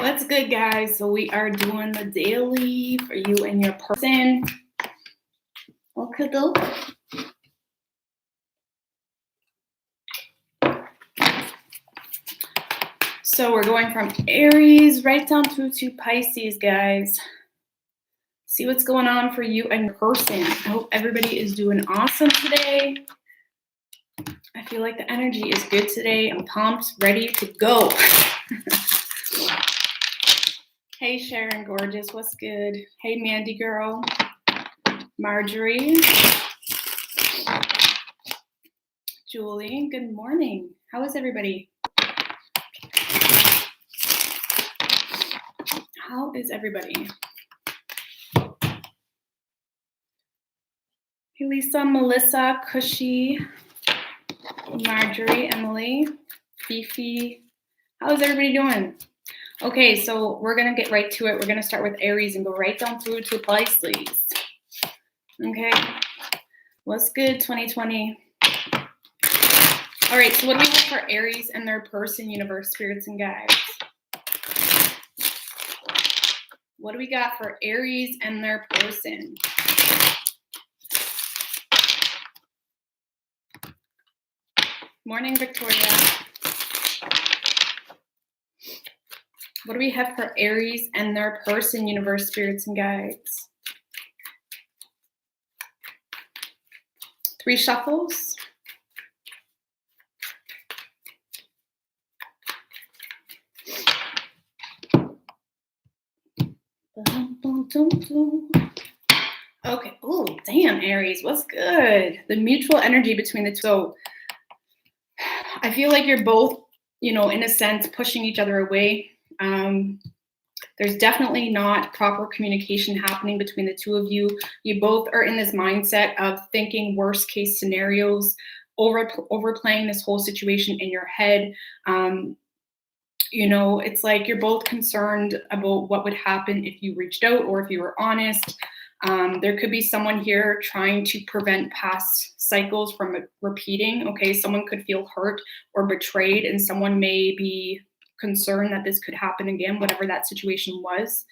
What's good, guys? So we are doing the daily for you and your person. Okay, though. So we're going from Aries right down through to Pisces, guys. See what's going on for you and your person. I hope everybody is doing awesome today. I feel like the energy is good today. I'm pumped, ready to go. Hey, Sharon, gorgeous. What's good? Hey, Mandy girl. Marjorie. Julie, good morning. How is everybody? How is everybody? Hey, Lisa, Melissa, Cushy, Marjorie, Emily, Fifi. How's everybody doing? Okay, so we're going to get right to it. We're going to start with Aries and go right down through to Pisces. Okay, what's good, 2020? All right, so what do we have for Aries and their person, universe, spirits, and guides? What do we got for Aries and their person? Morning, Victoria. What do we have for Aries and their person, universe, spirits, and guides? 3 shuffles. Okay. Oh, damn, Aries. What's good? The mutual energy between the two. So I feel like you're both, in a sense, pushing each other away. There's definitely not proper communication happening between the two of you. You both are in this mindset of thinking worst case scenarios, overplaying this whole situation in your head. It's like you're both concerned about what would happen if you reached out or if you were honest. There could be someone here trying to prevent past cycles from repeating. Okay, someone could feel hurt or betrayed, and someone may be concerned that this could happen again, whatever that situation was.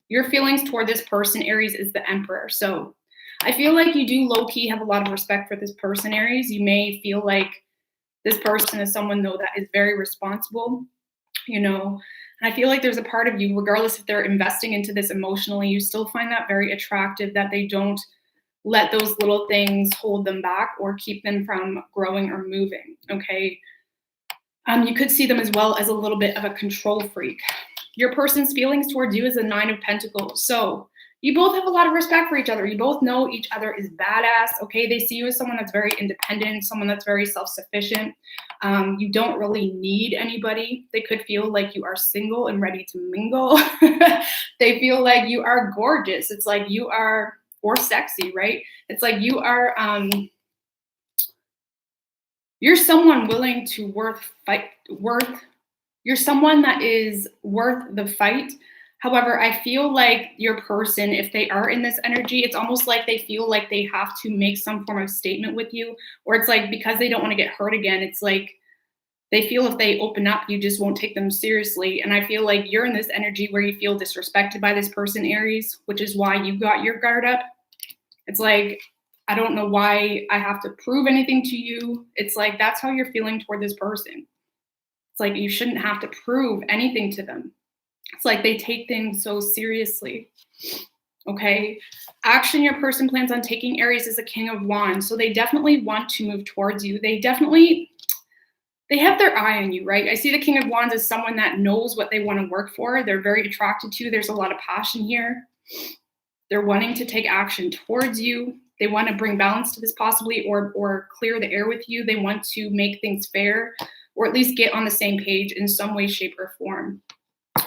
Your feelings toward this person, Aries, is the Emperor. So I feel like you do low-key have a lot of respect for this person, Aries. You may feel like this person is someone, though, that is very responsible, and I feel like there's a part of you, regardless if they're investing into this emotionally, you still find that very attractive, that they don't let those little things hold them back or keep them from growing or moving, okay? You could see them as well as a little bit of a control freak. Your person's feelings towards you is a 9 of Pentacles. So you both have a lot of respect for each other. You both know each other is badass, okay? They see you as someone that's very independent, someone that's very self-sufficient. You don't really need anybody. They could feel like you are single and ready to mingle. They feel like you are gorgeous. It's like you are, or sexy, right? It's like you are, you're someone willing to you're someone that is worth the fight. However, I feel like your person, if they are in this energy, it's almost like they feel like they have to make some form of statement with you, or it's like because they don't want to get hurt again, it's like they feel if they open up, you just won't take them seriously. And I feel like you're in this energy where you feel disrespected by this person, Aries, which is why you got your guard up. It's like, I don't know why I have to prove anything to you. It's like, that's how you're feeling toward this person. It's like, you shouldn't have to prove anything to them. It's like they take things so seriously, okay? Action your person plans on taking, Aries, is a King of Wands. So they definitely want to move towards you. They have their eye on you, right? I see the King of Wands as someone that knows what they want to work for. They're very attracted to you. There's a lot of passion here. They're wanting to take action towards you. They want to bring balance to this possibly, or clear the air with you. They want to make things fair, or at least get on the same page in some way, shape, or form.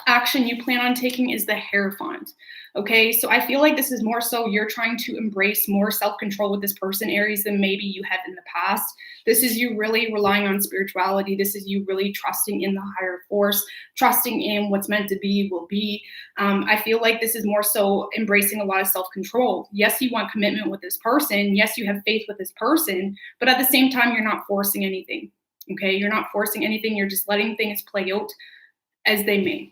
Action you plan on taking is the Hierophant. Okay, so I feel like this is more so you're trying to embrace more self-control with this person, Aries, than maybe you have in the past. This is you really relying on spirituality. This is you really trusting in the higher force, trusting in what's meant to be will be. I feel like this is more so embracing a lot of self-control. Yes, you want commitment with this person. Yes, you have faith with this person, but at the same time, you're not forcing anything. Okay, you're not forcing anything. You're just letting things play out as they may.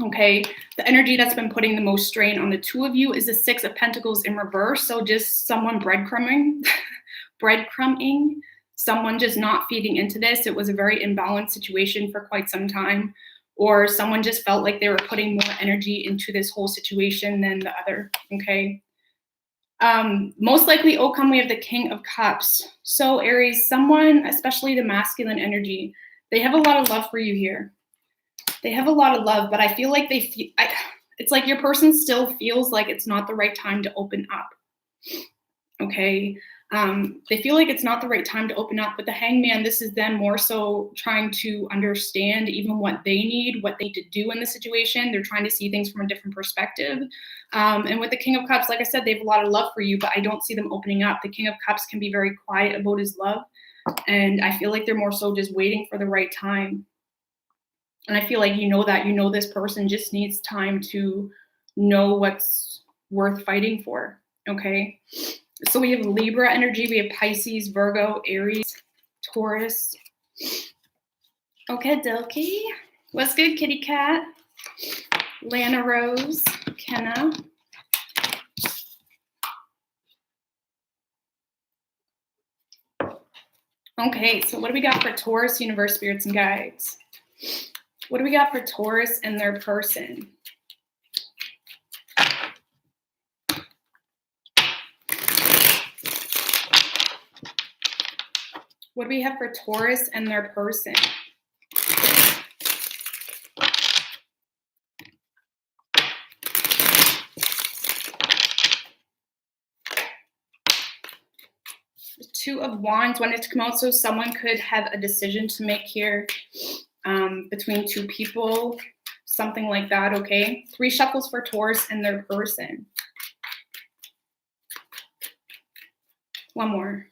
Okay, the energy that's been putting the most strain on the two of you is the Six of Pentacles in reverse. So just someone breadcrumbing, breadcrumbing, someone just not feeding into this. It was a very imbalanced situation for quite some time, or someone just felt like they were putting more energy into this whole situation than the other. Okay. Most likely outcome, we have the King of Cups. So Aries, someone, especially the masculine energy, they have a lot of love for you here. They have a lot of love, but I feel like they feel, it's like your person still feels like it's not the right time to open up. Okay. They feel like it's not the right time to open up, but the Hangman, this is them more so trying to understand even what they need, what they need to do in the situation. They're trying to see things from a different perspective. And with the King of Cups, like I said, they have a lot of love for you, but I don't see them opening up. The King of Cups can be very quiet about his love. And I feel like they're more so just waiting for the right time. And I feel like this person just needs time to know what's worth fighting for. Okay. So we have Libra energy. We have Pisces, Virgo, Aries, Taurus. Okay, Dokie. What's good, kitty cat? Lana Rose, Kenna. Okay, so what do we got for Taurus, universe, spirits, and guides? What do we got for Taurus and their person? What do we have for Taurus and their person? The Two of Wands wanted to come out, so someone could have a decision to make here between two people, something like that, okay? Three shuffles for Taurus and their person. One more.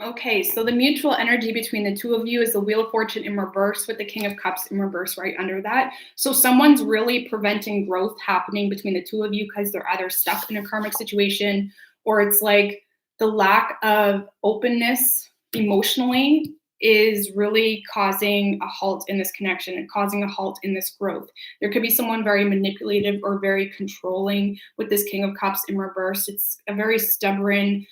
Okay, so the mutual energy between the two of you is the Wheel of Fortune in reverse with the King of Cups in reverse right under that. So someone's really preventing growth happening between the two of you because they're either stuck in a karmic situation, or it's like the lack of openness emotionally is really causing a halt in this connection and causing a halt in this growth. There could be someone very manipulative or very controlling with this King of Cups in reverse. It's a very stubborn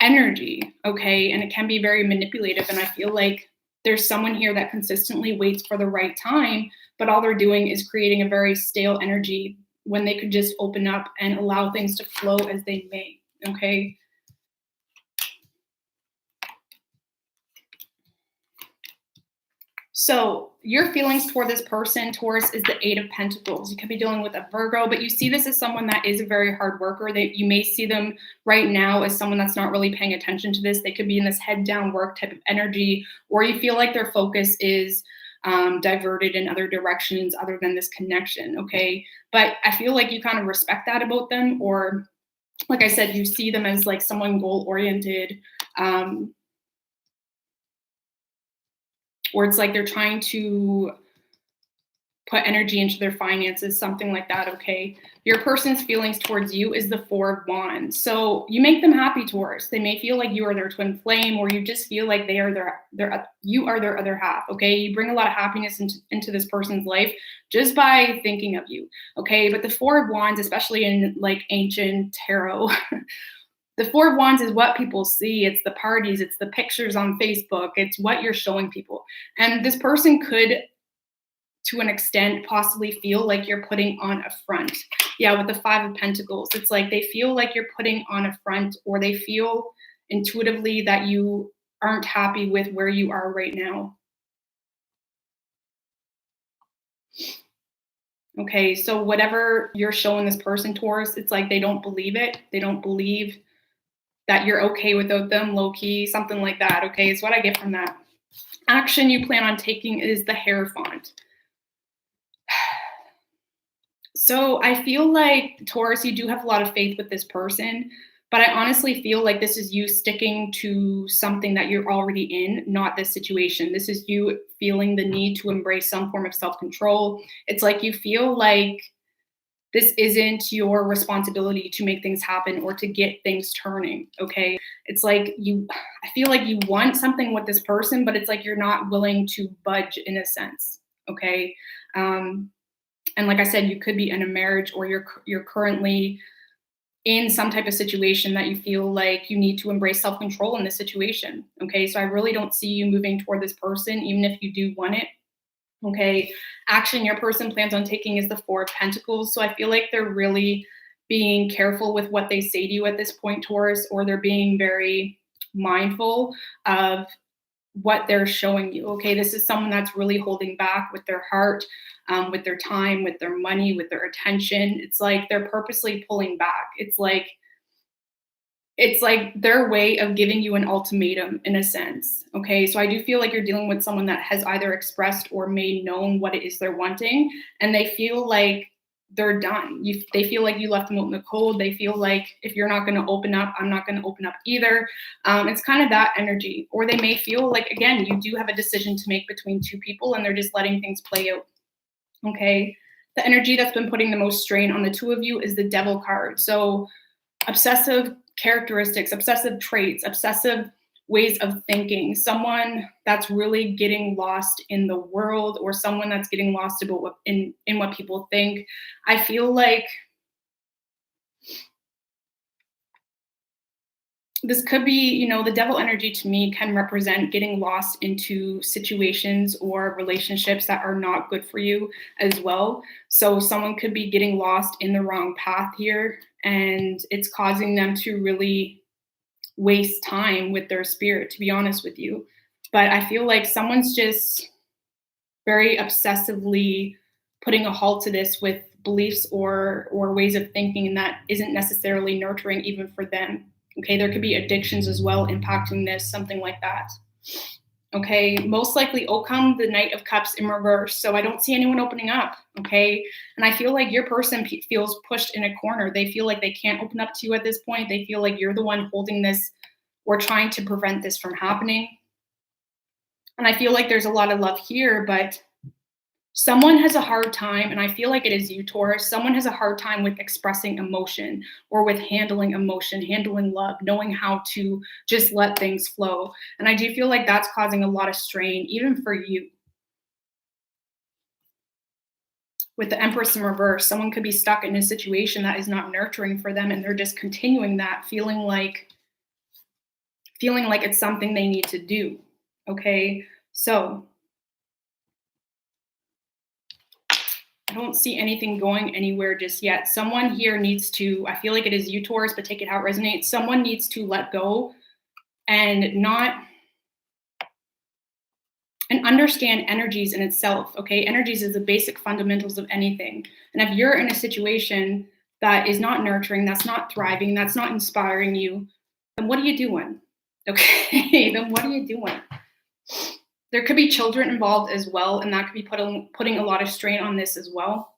energy, okay? And it can be very manipulative. And I feel like there's someone here that consistently waits for the right time, but all they're doing is creating a very stale energy when they could just open up and allow things to flow as they may, okay? So your feelings toward this person, Taurus, is the Eight of Pentacles. You could be dealing with a Virgo, but you see this as someone that is a very hard worker. You may see them right now as someone that's not really paying attention to this. They could be in this head down work type of energy, or you feel like their focus is diverted in other directions other than this connection, okay? But I feel like you kind of respect that about them, or like I said, you see them as like someone goal-oriented, or it's like they're trying to put energy into their finances, something like that, okay? Your person's feelings towards you is the Four of Wands. So you make them happy, Taurus. They may feel like you are their twin flame, or you just feel like they are you are their other half, okay? You bring a lot of happiness into this person's life just by thinking of you, okay? But the Four of Wands, especially in like ancient tarot, the Four of Wands is what people see. It's the parties, it's the pictures on Facebook, it's what you're showing people. And this person could, to an extent, possibly feel like you're putting on a front. Yeah, with the Five of Pentacles, it's like they feel like you're putting on a front, or they feel intuitively that you aren't happy with where you are right now. Okay, so whatever you're showing this person, Taurus, it's like they don't believe it. They don't believe that you're okay without them, low-key, something like that, okay? It's what I get from that. Action you plan on taking is the Hierophant. So I feel like, Taurus, you do have a lot of faith with this person, but I honestly feel like this is you sticking to something that you're already in, not this situation. This is you feeling the need to embrace some form of self-control. It's like you feel like this isn't your responsibility to make things happen or to get things turning, okay? It's like I feel like you want something with this person, but it's like you're not willing to budge in a sense, okay? And like I said, you could be in a marriage, or you're currently in some type of situation that you feel like you need to embrace self-control in this situation, okay? So I really don't see you moving toward this person, even if you do want it. Okay, action your person plans on taking is the Four of Pentacles. So I feel like they're really being careful with what they say to you at this point, Taurus, or they're being very mindful of what they're showing you. Okay, this is someone that's really holding back with their heart, with their time, with their money, with their attention. It's like they're purposely pulling back. It's like their way of giving you an ultimatum in a sense. Okay, so I do feel like you're dealing with someone that has either expressed or made known what it is they're wanting, and they feel like they're done. They feel like you left them out in the cold. They feel like if you're not going to open up, I'm not going to open up either. It's kind of that energy. Or they may feel like, again, you do have a decision to make between two people, and they're just letting things play out. Okay, the energy that's been putting the most strain on the two of you is the Devil card. So obsessive characteristics, obsessive traits, obsessive ways of thinking, someone that's really getting lost in the world, or someone that's getting lost about what in what people think. I feel like this could be, the Devil energy to me can represent getting lost into situations or relationships that are not good for you as well. So someone could be getting lost in the wrong path here, and it's causing them to really waste time with their spirit, to be honest with you. But I feel like someone's just very obsessively putting a halt to this with beliefs or ways of thinking, and that isn't necessarily nurturing even for them. Okay, there could be addictions as well impacting this, something like that. Okay, most likely outcome, the Knight of Cups in reverse. So I don't see anyone opening up, okay? And I feel like your person feels pushed in a corner. They feel like they can't open up to you at this point. They feel like you're the one holding this or trying to prevent this from happening. And I feel like there's a lot of love here, but someone has a hard time, and I feel like it is you, Taurus. Someone has a hard time with expressing emotion, or with handling emotion, handling love, knowing how to just let things flow. And I do feel like that's causing a lot of strain, even for you. With the Empress in reverse, someone could be stuck in a situation that is not nurturing for them, and they're just continuing that, feeling like it's something they need to do. Okay, so I don't see anything going anywhere just yet. Someone here needs to, I feel like it is you, Taurus, but take it how it resonates. Someone needs to let go and understand energies in itself, okay? Energies is the basic fundamentals of anything. And if you're in a situation that is not nurturing, that's not thriving, that's not inspiring you, then what are you doing? Okay, then what are you doing? There could be children involved as well, and that could be putting a lot of strain on this as well.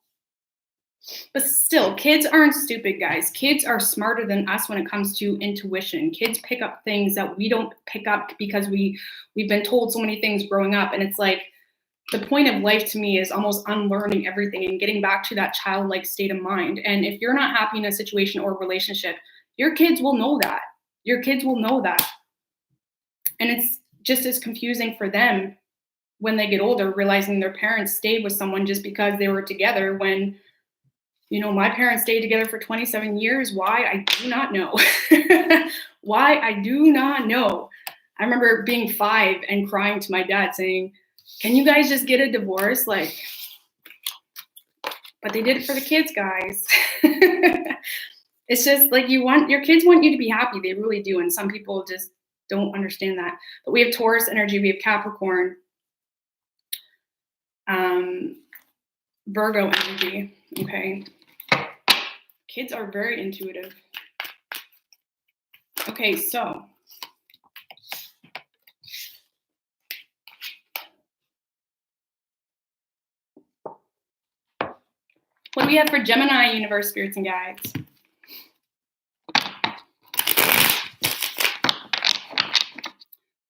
But still, kids aren't stupid, guys. Kids are smarter than us when it comes to intuition. Kids pick up things that we don't pick up because we've been told so many things growing up. And it's like the point of life to me is almost unlearning everything and getting back to that childlike state of mind. And if you're not happy in a situation or relationship, your kids will know that. Your kids will know that. And it's just as confusing for them when they get older, realizing their parents stayed with someone just because they were together when, my parents stayed together for 27 years. Why? I do not know. Why? I do not know. I remember being 5 and crying to my dad saying, can you guys just get a divorce? But they did it for the kids, guys. It's just like your kids want you to be happy. They really do. And some people just don't understand that. But we have Taurus energy. We have Capricorn. Virgo energy. Okay. Kids are very intuitive. Okay, so what do we have for Gemini, universe, spirits, and guides?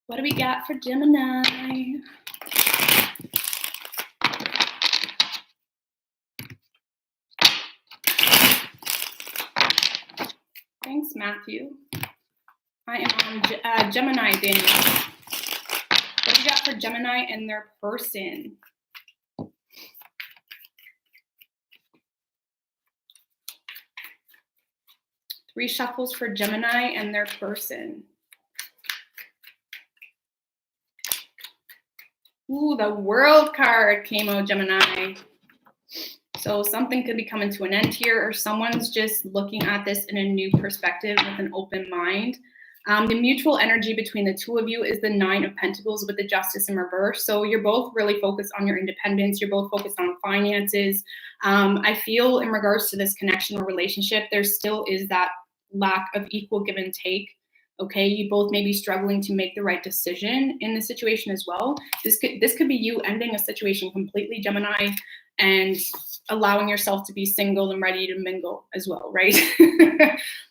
What do we got for Gemini? Thanks, Matthew. I am on Gemini, Daniel. What do you got for Gemini and their person? 3 shuffles for Gemini and their person. Ooh, the World card came out, Gemini. So something could be coming to an end here, or someone's just looking at this in a new perspective with an open mind. The mutual energy between the two of you is the 9 of Pentacles with the Justice in reverse. So you're both really focused on your independence. You're both focused on finances. I feel in regards to this connection or relationship, there still is that lack of equal give and take. Okay, you both may be struggling to make the right decision in the situation as well. This could be you ending a situation completely, Gemini, and allowing yourself to be single and ready to mingle as well, right?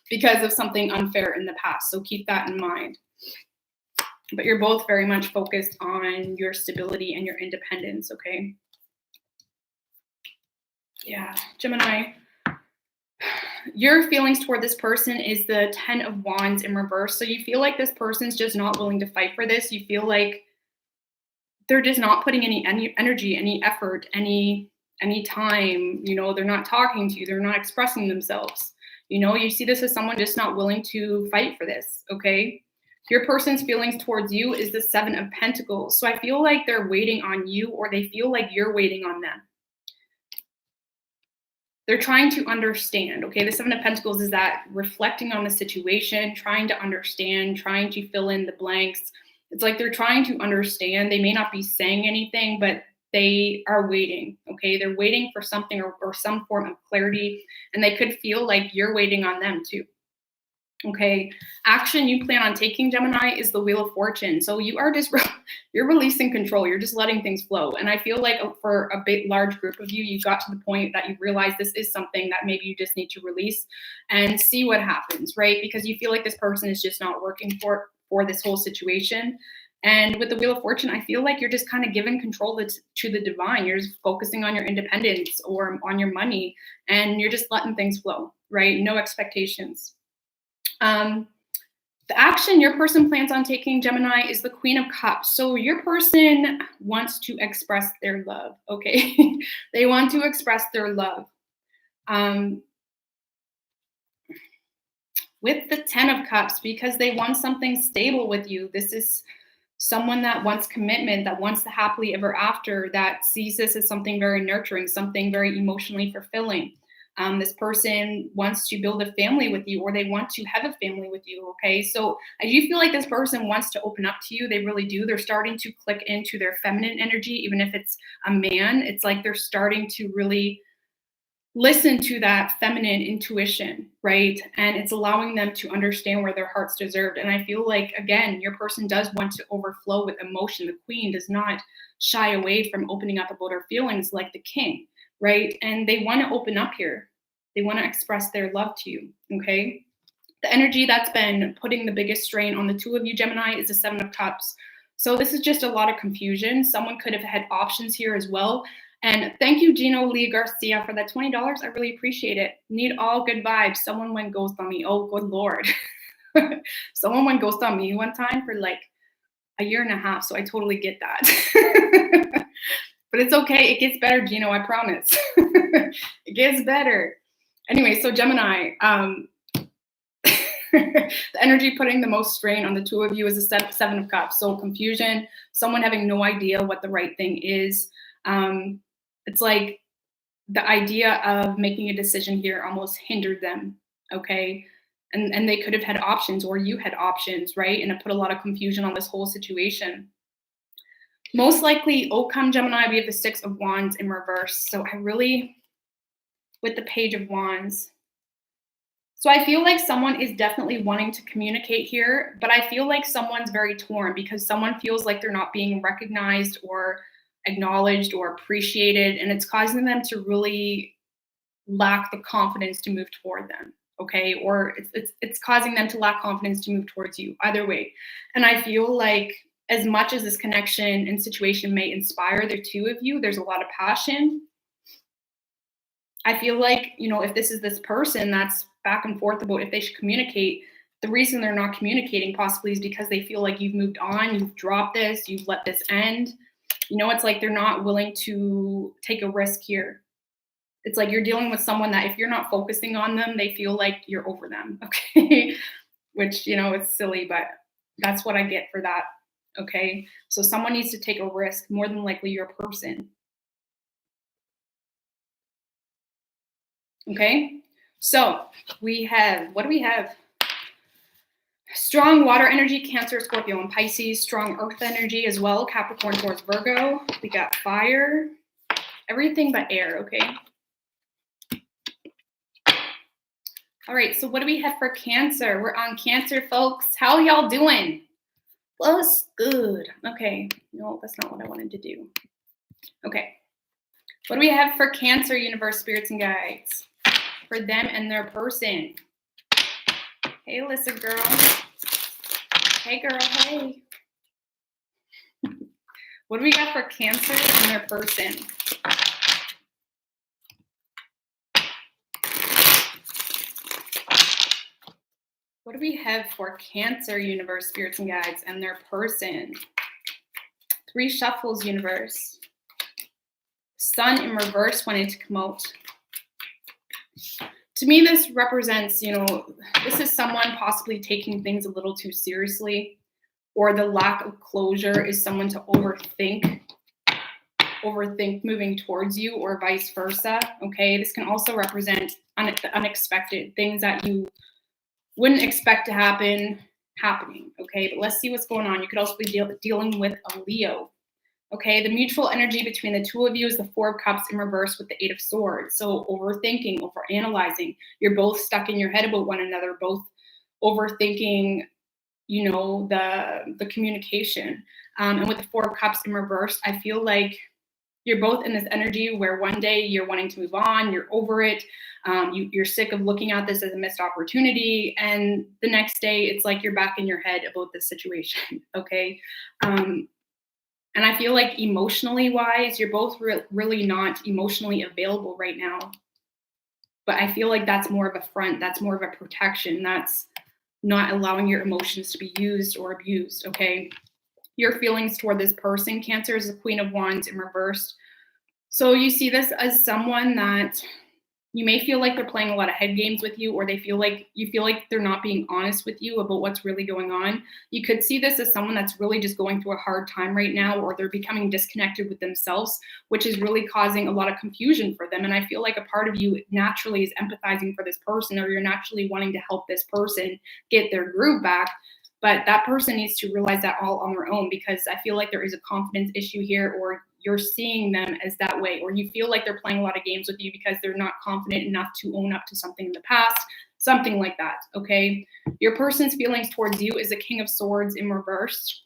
Because of something unfair in the past. So keep that in mind. But you're both very much focused on your stability and your independence, okay? Yeah, Gemini. Your feelings toward this person is the 10 of Wands in reverse. So you feel like this person's just not willing to fight for this. You feel like they're just not putting any energy, any effort, any time. You know, they're not talking to you. They're not expressing themselves. You know, you see this as someone just not willing to fight for this, okay? Your person's feelings towards you is the 7 of Pentacles. So I feel like they're waiting on you, or they feel like you're waiting on them. They're trying to understand, okay? The 7 of Pentacles is that reflecting on the situation, trying to understand, trying to fill in the blanks. It's like they're trying to understand. They may not be saying anything, but they are waiting, okay? They're waiting for something or some form of clarity, and they could feel like you're waiting on them too. Okay, action you plan on taking, Gemini, is the Wheel of Fortune. So you are just, you're releasing control. You're just letting things flow. And I feel like for a big, large group of you, you got to the point that you realize this is something that maybe you just need to release and see what happens, right? Because you feel like this person is just not working for this whole situation. And with the Wheel of Fortune, I feel like you're just kind of giving control to the divine. You're just focusing on your independence or on your money, and you're just letting things flow, right? No expectations. The action your person plans on taking, Gemini, is the Queen of Cups. So your person wants to express their love, okay? They want to express their love. With the 10 of Cups, because they want something stable with you. This is someone that wants commitment, that wants the happily ever after, that sees this as something very nurturing, something very emotionally fulfilling. This person wants to build a family with you, or they want to have a family with you, okay? So I do feel like this person wants to open up to you. They really do. They're starting to click into their feminine energy, even if it's a man. It's like they're starting to really listen to that feminine intuition, right? And it's allowing them to understand where their heart's deserved. And I feel like, again, your person does want to overflow with emotion. The Queen does not shy away from opening up about her feelings like the King, right? And they want to open up here. They want to express their love to you, okay? The energy that's been putting the biggest strain on the two of you, Gemini, is the 7 of Cups. So this is just a lot of confusion. Someone could have had options here as well. And thank you, Gino Lee Garcia, for that $20. I really appreciate it. Need all good vibes. Someone went ghost on me. Oh, good Lord. Someone went ghost on me one time for like a year and a half. So I totally get that. But it's okay. It gets better, Gino, I promise. It gets better. Anyway, so Gemini, the energy putting the most strain on the two of you is the 7 of Cups. So confusion, someone having no idea what the right thing is. It's like the idea of making a decision here almost hindered them, okay? And they could have had options, or you had options, right? And it put a lot of confusion on this whole situation. Most likely, outcome, Gemini, we have the 6 of Wands in reverse. So I really, with the Page of Wands. So I feel like someone is definitely wanting to communicate here, but I feel like someone's very torn because someone feels like they're not being recognized or acknowledged or appreciated, and it's causing them to really lack the confidence to move toward them, okay? Or it's causing them to lack confidence to move towards you, either way. And I feel like as much as this connection and situation may inspire the two of you, there's a lot of passion. I feel like, if this is this person that's back and forth about if they should communicate, the reason they're not communicating possibly is because they feel like you've moved on, you've dropped this, you've let this end. It's like they're not willing to take a risk here. It's like you're dealing with someone that if you're not focusing on them, they feel like you're over them. Okay. Which, it's silly, but that's what I get for that. Okay. So someone needs to take a risk, more than likely your person. Okay. So what do we have? Strong water energy, Cancer, Scorpio, and Pisces. Strong earth energy as well, Capricorn, Taurus, Virgo. We got fire, everything but air, okay? All right, so what do we have for Cancer? We're on Cancer, folks. How y'all doing? Well, it's good. Okay, no, that's not what I wanted to do. Okay, what do we have for Cancer, universe, spirits, and guides? For them and their person. Hey, Alyssa, girl. Hey, girl, hey. What do we got for Cancer and their person? What do we have for Cancer, universe, spirits, and guides, and their person? 3 shuffles, universe. Sun in reverse wanted to come out. To me, this represents, this is someone possibly taking things a little too seriously, or the lack of closure is someone to overthink moving towards you, or vice versa. Okay, this can also represent unexpected things that you wouldn't expect to happening. Okay, but let's see what's going on. You could also be dealing with a Leo. Okay, the mutual energy between the two of you is the 4 of Cups in reverse with the 8 of Swords. So overthinking, overanalyzing. You're both stuck in your head about one another, both overthinking, the communication. And with the 4 of Cups in reverse, I feel like you're both in this energy where one day you're wanting to move on, you're over it, you're sick of looking at this as a missed opportunity, and the next day it's like you're back in your head about this situation. Okay. And I feel like emotionally wise, you're both really not emotionally available right now. But I feel like that's more of a front. That's more of a protection. That's not allowing your emotions to be used or abused, okay? Your feelings toward this person, Cancer, is the Queen of Wands in reverse. So you see this as someone that you may feel like they're playing a lot of head games with you, or you feel like they're not being honest with you about what's really going on. You could see this as someone that's really just going through a hard time right now, or they're becoming disconnected with themselves, which is really causing a lot of confusion for them. And I feel like a part of you naturally is empathizing for this person, or you're naturally wanting to help this person get their groove back. But that person needs to realize that all on their own, because I feel like there is a confidence issue here, or you're seeing them as that way, or you feel like they're playing a lot of games with you because they're not confident enough to own up to something in the past, something like that, okay? Your person's feelings towards you is the King of Swords in reverse.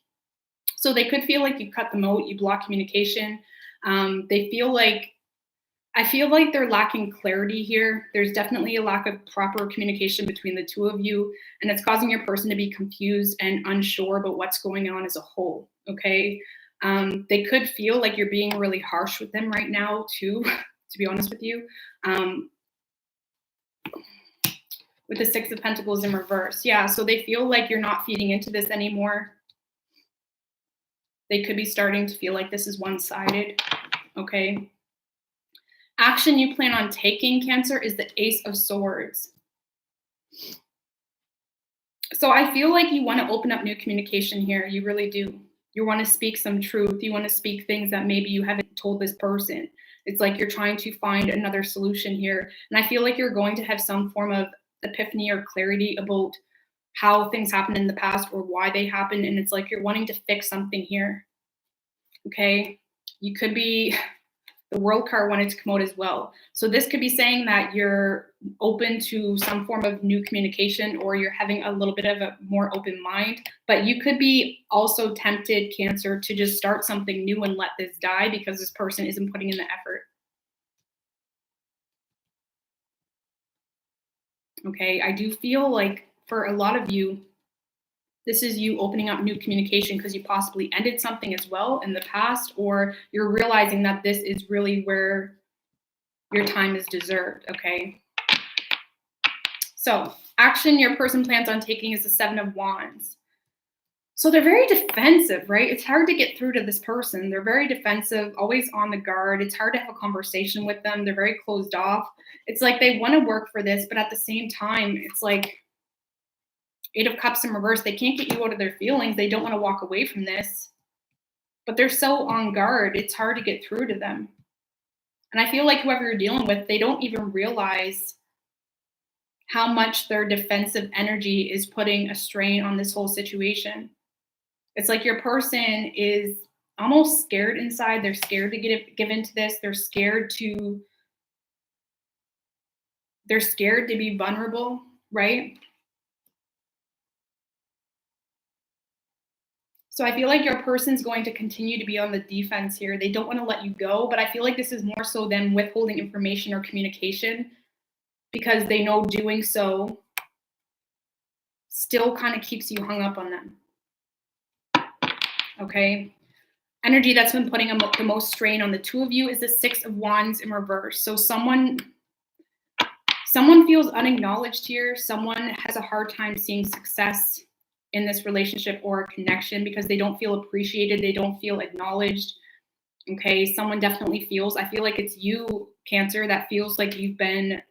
So they could feel like you cut them out, you block communication. I feel like they're lacking clarity here. There's definitely a lack of proper communication between the two of you, and it's causing your person to be confused and unsure about what's going on as a whole, okay? They could feel like you're being really harsh with them right now too, to be honest with you. With the 6 of Pentacles in reverse. Yeah, so they feel like you're not feeding into this anymore. They could be starting to feel like this is one-sided, okay? Action you plan on taking, Cancer, is the Ace of Swords. So I feel like you want to open up new communication here. You really do. You want to speak some truth. You want to speak things that maybe you haven't told this person. It's like you're trying to find another solution here. And I feel like you're going to have some form of epiphany or clarity about how things happened in the past or why they happened. And it's like you're wanting to fix something here. Okay. You could be, the World card wanted to come out as well. So this could be saying that you're open to some form of new communication, or you're having a little bit of a more open mind, but you could be also tempted, Cancer, to just start something new and let this die because this person isn't putting in the effort. Okay, I do feel like for a lot of you, this is you opening up new communication because you possibly ended something as well in the past, or you're realizing that this is really where your time is deserved, okay? So action your person plans on taking is the Seven of Wands. So they're very defensive, right? It's hard to get through to this person. They're very defensive, always on the guard. It's hard to have a conversation with them. They're very closed off. It's like they want to work for this, but at the same time, it's like Eight of Cups in reverse. They can't get you out of their feelings. They don't want to walk away from this, but they're so on guard. It's hard to get through to them. And I feel like whoever you're dealing with, they don't even realize how much their defensive energy is putting a strain on this whole situation. It's like your person is almost scared inside. They're scared to give into this. They're scared to be vulnerable, right? So I feel like your person's going to continue to be on the defense here. They don't want to let you go, but I feel like this is more so them withholding information or communication because they know doing so still kind of keeps you hung up on them. Okay. Energy that's been putting the most strain on the two of you is the Six of Wands in reverse. So someone feels unacknowledged here. Someone has a hard time seeing success in this relationship or connection because they don't feel appreciated. They don't feel acknowledged. Okay. Someone definitely feels, I feel like it's you, Cancer, that feels like you've been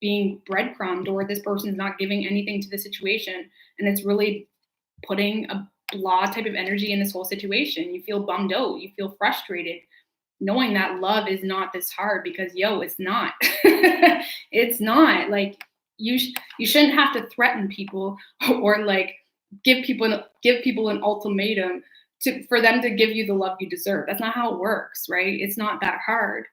being breadcrumbed or this person's not giving anything to the situation. And it's really putting a blah type of energy in this whole situation. You feel bummed out. You feel frustrated knowing that love is not this hard because it's not. It's not. Like you shouldn't have to threaten people or like give people an ultimatum for them to give you the love you deserve. That's not how it works, right? It's not that hard.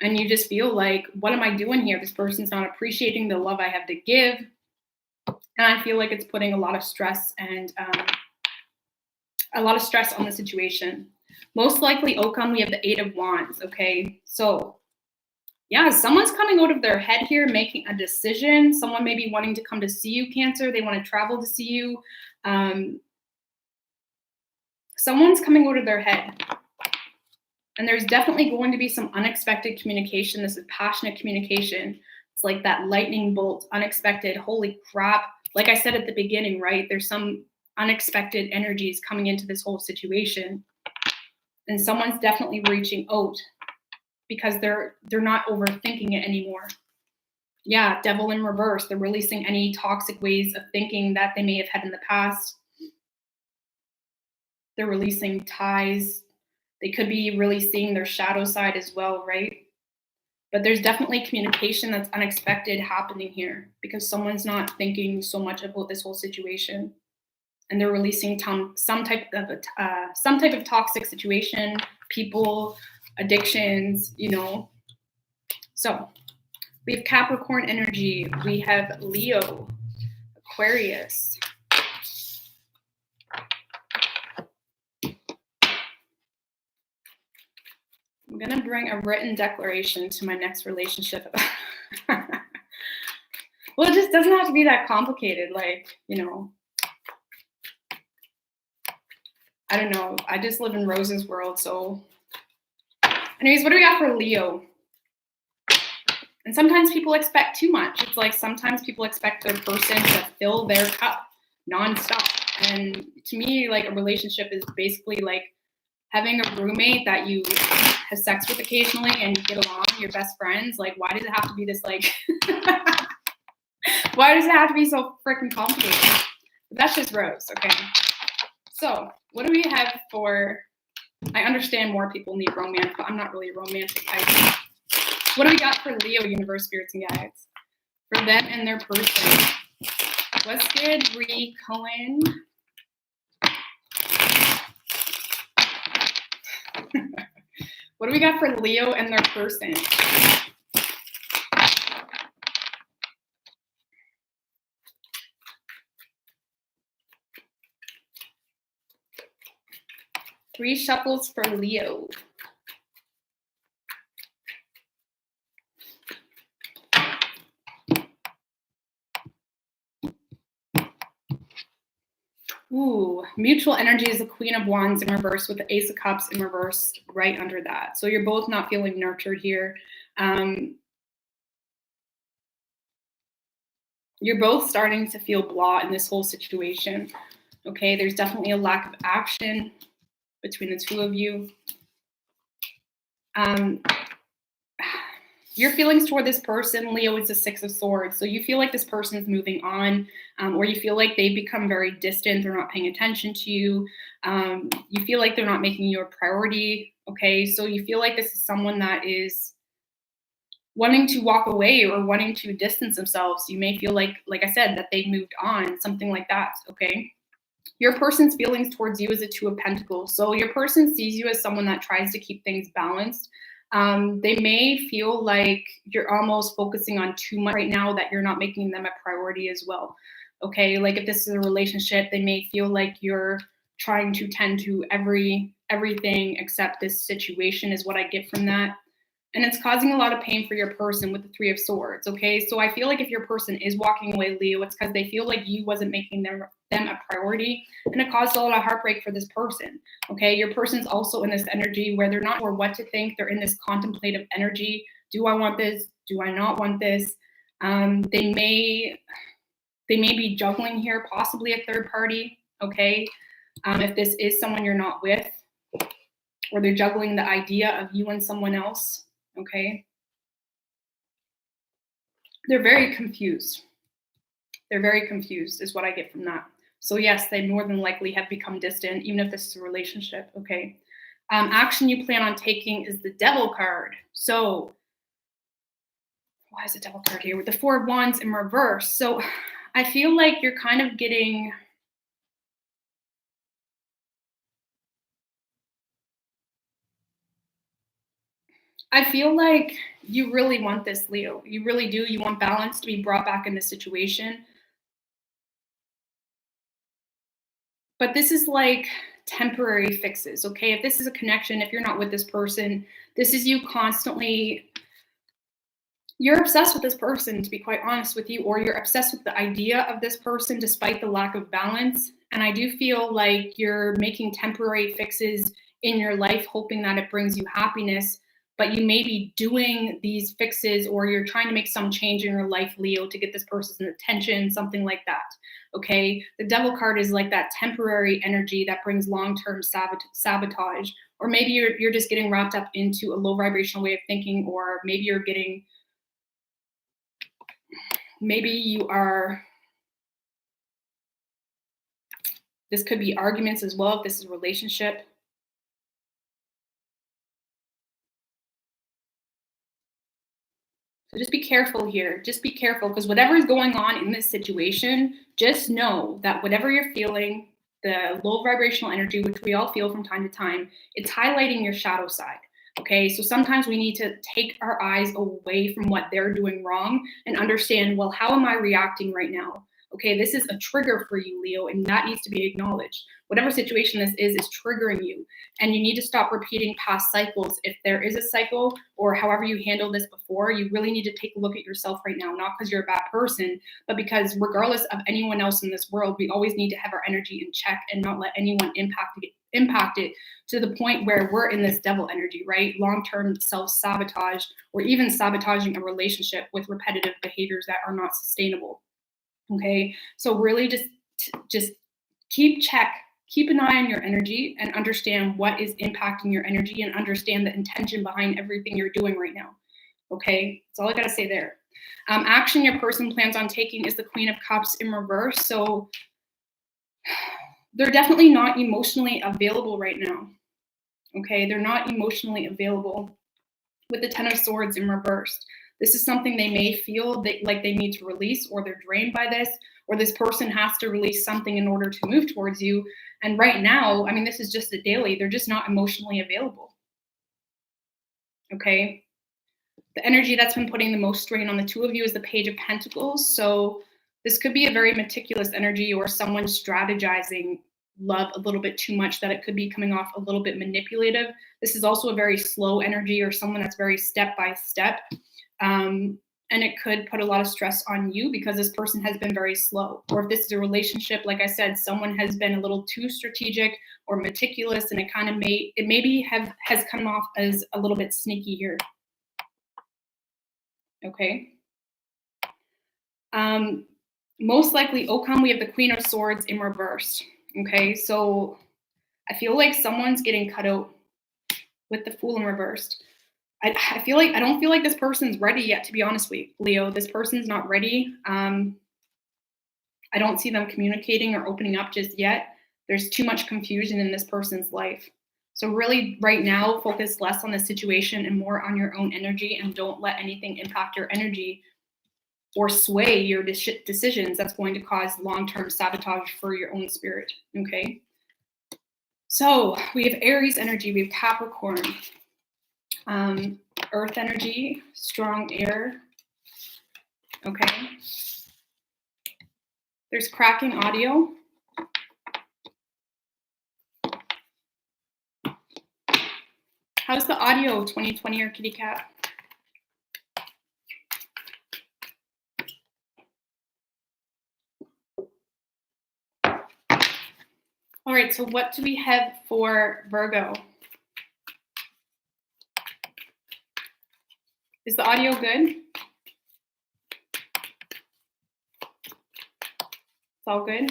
And you just feel like, what am I doing here? This person's not appreciating the love I have to give. And I feel like it's putting a lot of stress and on the situation. Most likely outcome, we have the Eight of Wands, okay? So yeah, someone's coming out of their head here, making a decision. Someone may be wanting to come to see you, Cancer. They want to travel to see you. Someone's coming out of their head. And there's definitely going to be some unexpected communication. This is passionate communication. It's like that lightning bolt, unexpected, holy crap. Like I said at the beginning, right? There's some unexpected energies coming into this whole situation. And someone's definitely reaching out because they're not overthinking it anymore. Yeah, Devil in reverse. They're releasing any toxic ways of thinking that they may have had in the past. They're releasing ties. They could be really seeing their shadow side as well, right? But there's definitely communication that's unexpected happening here because someone's not thinking so much about this whole situation, and they're releasing some type of toxic situation, people, addictions, So we have Capricorn energy. We have Leo, Aquarius. I'm going to bring a written declaration to my next relationship. Well, it just doesn't have to be that complicated. Like, I don't know. I just live in Rose's world. So anyways, what do we got for Leo? And sometimes people expect too much. It's like sometimes people expect their person to fill their cup nonstop. And to me, like a relationship is basically like having a roommate that you have sex with occasionally and you get along, your best friends. Like, why does it have to be this like, why does it have to be so freaking complicated? But that's just Rose, okay? So what do we have for, I understand more people need romance, but I'm not really a romantic type. What do we got for Leo, universe, spirits, and guides? For them and their person. What's good, Bree Cohen? What do we got for Leo and their person? Three shuffles for Leo. Ooh, mutual energy is the Queen of Wands in reverse with the Ace of Cups in reverse right under that. So you're both not feeling nurtured here. You're both starting to feel blah in this whole situation. Okay, there's definitely a lack of action between the two of you. Your feelings toward this person, Leo, is the Six of Swords. So you feel like this person is moving on, or you feel like they've become very distant. They're not paying attention to you. You feel like they're not making you a priority. Okay, so you feel like this is someone that is wanting to walk away or wanting to distance themselves. You may feel like I said, that they moved on, something like that. Okay. Your person's feelings towards you is a Two of Pentacles. So your person sees you as someone that tries to keep things balanced. They may feel like you're almost focusing on too much right now, that you're not making them a priority as well. Okay, like if this is a relationship, they may feel like you're trying to tend to everything except this situation, is what I get from that. And it's causing a lot of pain for your person with the Three of Swords. Okay, so I feel like if your person is walking away, Leo, it's because they feel like you wasn't making them a priority, and it caused a lot of heartbreak for this person. Okay, your person's also in this energy where they're not sure what to think. They're in this contemplative energy. Do I want this? Do I not want this? They may be juggling here, possibly a third party. Okay, if this is someone you're not with, or they're juggling the idea of you and someone else. Okay, they're very confused. They're very confused is what I get from that. So yes, they more than likely have become distant, even if this is a relationship. Okay. Action you plan on taking is the Devil card. So why is the Devil card here with the Four of Wands in reverse? So I feel like you're kind of getting, I feel like you really want this, Leo. You really do. You want balance to be brought back in this situation. But this is like temporary fixes, okay? If this is a connection, if you're not with this person, this is you constantly, you're obsessed with this person, to be quite honest with you, or you're obsessed with the idea of this person despite the lack of balance. And I do feel like you're making temporary fixes in your life, hoping that it brings you happiness. But you may be doing these fixes, or you're trying to make some change in your life, Leo, to get this person's attention, something like that. Okay. The Devil card is like that temporary energy that brings long term sabotage. Or maybe you're just getting wrapped up into a low vibrational way of thinking, or maybe you're getting, maybe you are, this could be arguments as well if this is a relationship. So just be careful here. Just be careful, because whatever is going on in this situation, just know that whatever you're feeling, the low vibrational energy, which we all feel from time to time, it's highlighting your shadow side. Okay, so sometimes we need to take our eyes away from what they're doing wrong and understand, well, how am I reacting right now? Okay, this is a trigger for you, Leo, and that needs to be acknowledged. Whatever situation this is triggering you, and you need to stop repeating past cycles. If there is a cycle, or however you handled this before, you really need to take a look at yourself right now, not because you're a bad person, but because regardless of anyone else in this world, we always need to have our energy in check and not let anyone impact it to the point where we're in this devil energy, right? Long-term self-sabotage, or even sabotaging a relationship with repetitive behaviors that are not sustainable. Okay, so really just keep an eye on your energy and understand what is impacting your energy, and understand the intention behind everything you're doing right now. Okay, that's all I gotta say there. Action your person plans on taking is the Queen of Cups in reverse. So they're definitely not emotionally available right now. Okay, they're not emotionally available with the Ten of Swords in reverse. This is something they may feel like they need to release, or they're drained by this, or this person has to release something in order to move towards you. And right now, I mean, this is just a daily, they're just not emotionally available. Okay. The energy that's been putting the most strain on the two of you is the Page of Pentacles. So this could be a very meticulous energy, or someone strategizing love a little bit too much, that it could be coming off a little bit manipulative. This is also a very slow energy, or someone that's very step by step. And it could put a lot of stress on you because this person has been very slow. Or if this is a relationship, like I said, someone has been a little too strategic or meticulous, and it maybe has come off as a little bit sneaky here. Okay. Most likely outcome, we have the Queen of Swords in reverse. Okay, so I feel like someone's getting cut out with the Fool in reversed. I feel like I don't feel like this person's ready yet, to be honest with you, Leo. This person's not ready. I don't see them communicating or opening up just yet. There's too much confusion in this person's life. So really right now, focus less on the situation and more on your own energy, and don't let anything impact your energy or sway your decisions. That's going to cause long-term sabotage for your own spirit, okay? So we have Aries energy, we have Capricorn, Earth energy, strong air, okay? There's cracking audio. How's the audio, 2020 or kitty cat? All right, so what do we have for Virgo? Is the audio good? It's all good?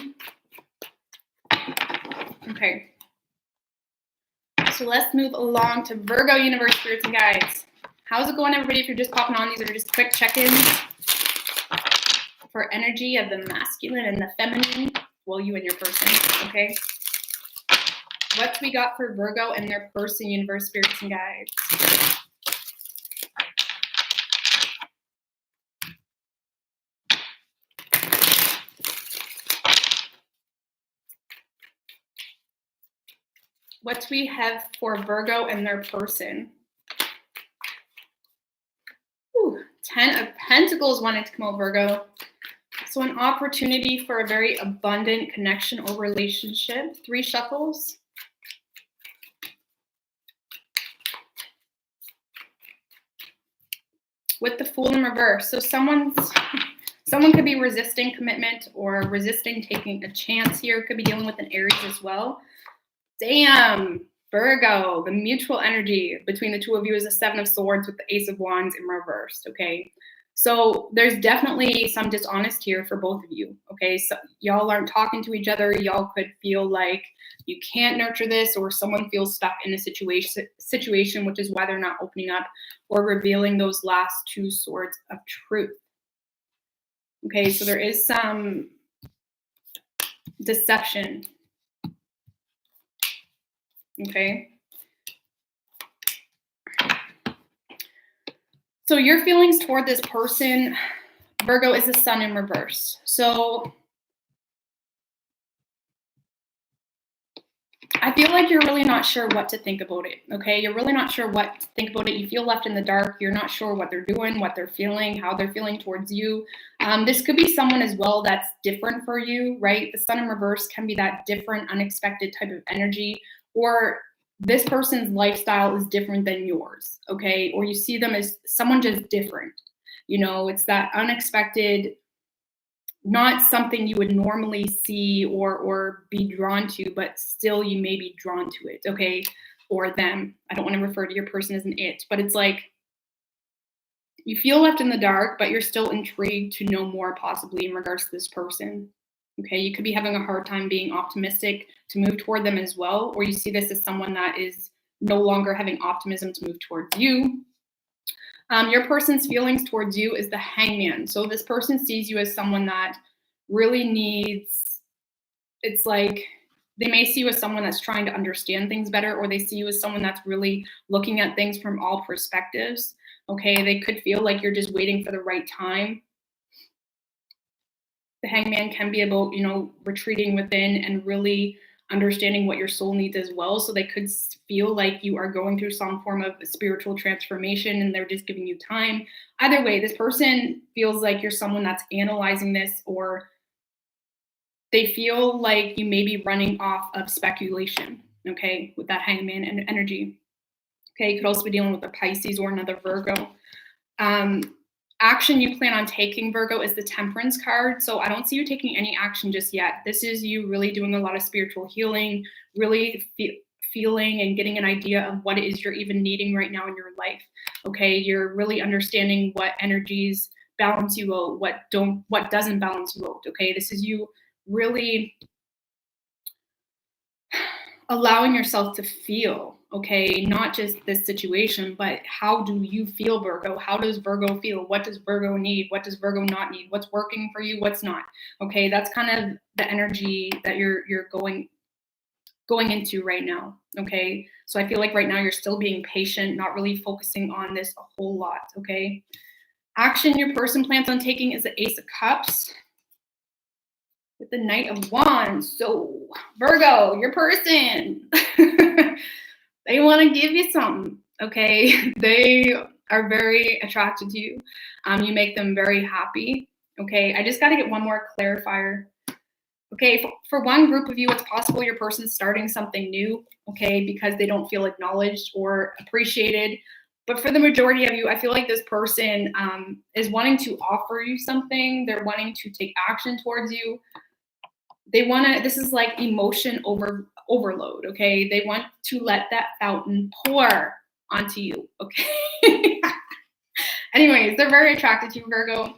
Okay. So let's move along to Virgo universe, spirits and guides. How's it going, everybody? If you're just popping on, these are just quick check-ins for energy of the masculine and the feminine. Well, you and your person, okay? What we got for Virgo and their person, universe, spirits and guides? What we have for Virgo and their person? Ooh, 10 of Pentacles wanted to come out, Virgo. So an opportunity for a very abundant connection or relationship. 3 shuffles. With the Fool in reverse. So someone could be resisting commitment or resisting taking a chance here. Could be dealing with an Aries as well. Damn, Virgo, the mutual energy between the two of you is the 7 of Swords with the Ace of Wands in reverse, okay? So there's definitely some dishonest here for both of you, okay? So y'all aren't talking to each other. Y'all could feel like you can't nurture this, or someone feels stuck in a situation, which is why they're not opening up or revealing those last 2 swords of truth. Okay, so there is some deception. Okay. So your feelings toward this person, Virgo, is the Sun in reverse. So I feel like you're really not sure what to think about it, okay? You're really not sure what to think about it. You feel left in the dark. You're not sure what they're doing, what they're feeling, how they're feeling towards you. This could be someone as well that's different for you, right? The Sun in reverse can be that different, unexpected type of energy, or this person's lifestyle is different than yours, okay? Or you see them as someone just different. You know, it's that unexpected, not something you would normally see or be drawn to, but still you may be drawn to it, okay? Or them. I don't want to refer to your person as an it, but it's like you feel left in the dark, but you're still intrigued to know more possibly in regards to this person, okay? You could be having a hard time being optimistic to move toward them as well, or you see this as someone that is no longer having optimism to move towards you. Your person's feelings towards you is the Hangman. So this person sees you as someone that really needs, it's like they may see you as someone that's trying to understand things better, or they see you as someone that's really looking at things from all perspectives. Okay, they could feel like you're just waiting for the right time. The Hangman can be about, you know, retreating within and really understanding what your soul needs as well. So they could feel like you are going through some form of spiritual transformation and they're just giving you time. Either way, this person feels like you're someone that's analyzing this, or they feel like you may be running off of speculation, okay, with that Hangman energy. Okay, you could also be dealing with a Pisces or another Virgo. Action you plan on taking, Virgo, is the Temperance card. So I don't see you taking any action just yet. This is you really doing a lot of spiritual healing, really feeling and getting an idea of what it is you're even needing right now in your life. Okay, you're really understanding what energies balance you out, what doesn't balance you out. Okay, this is you really allowing yourself to feel, okay, not just this situation, but how do you feel, Virgo? How does Virgo feel? What does Virgo need? What does Virgo not need? What's working for you? What's not? Okay, that's kind of the energy that you're going into right now. Okay, so I feel like right now you're still being patient, not really focusing on this a whole lot. Okay, action your person plans on taking is the Ace of Cups with the Knight of Wands. So Virgo, your person, they want to give you something. Okay, they are very attracted to you. You make them very happy. Okay, I just got to get one more clarifier. Okay, for one group of you, it's possible your person's starting something new, okay, because they don't feel acknowledged or appreciated. But for the majority of you, I feel like this person is wanting to offer you something. They're wanting to take action towards you. They want to, this is like emotion overload, okay? They want to let that fountain pour onto you, okay? Anyways, they're very attracted to you, Virgo.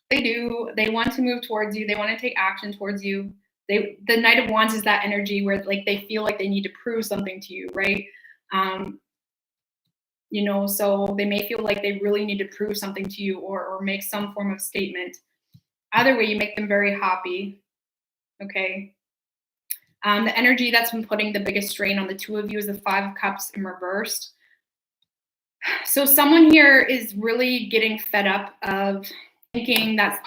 They want to move towards you. They want to take action towards you. The Knight of Wands is that energy where like they feel like they need to prove something to you, right? You know, so they may feel like they really need to prove something to you or make some form of statement. Either way, you make them very happy, okay? The energy that's been putting the biggest strain on the two of you is the Five of Cups in reversed. So someone here is really getting fed up of thinking that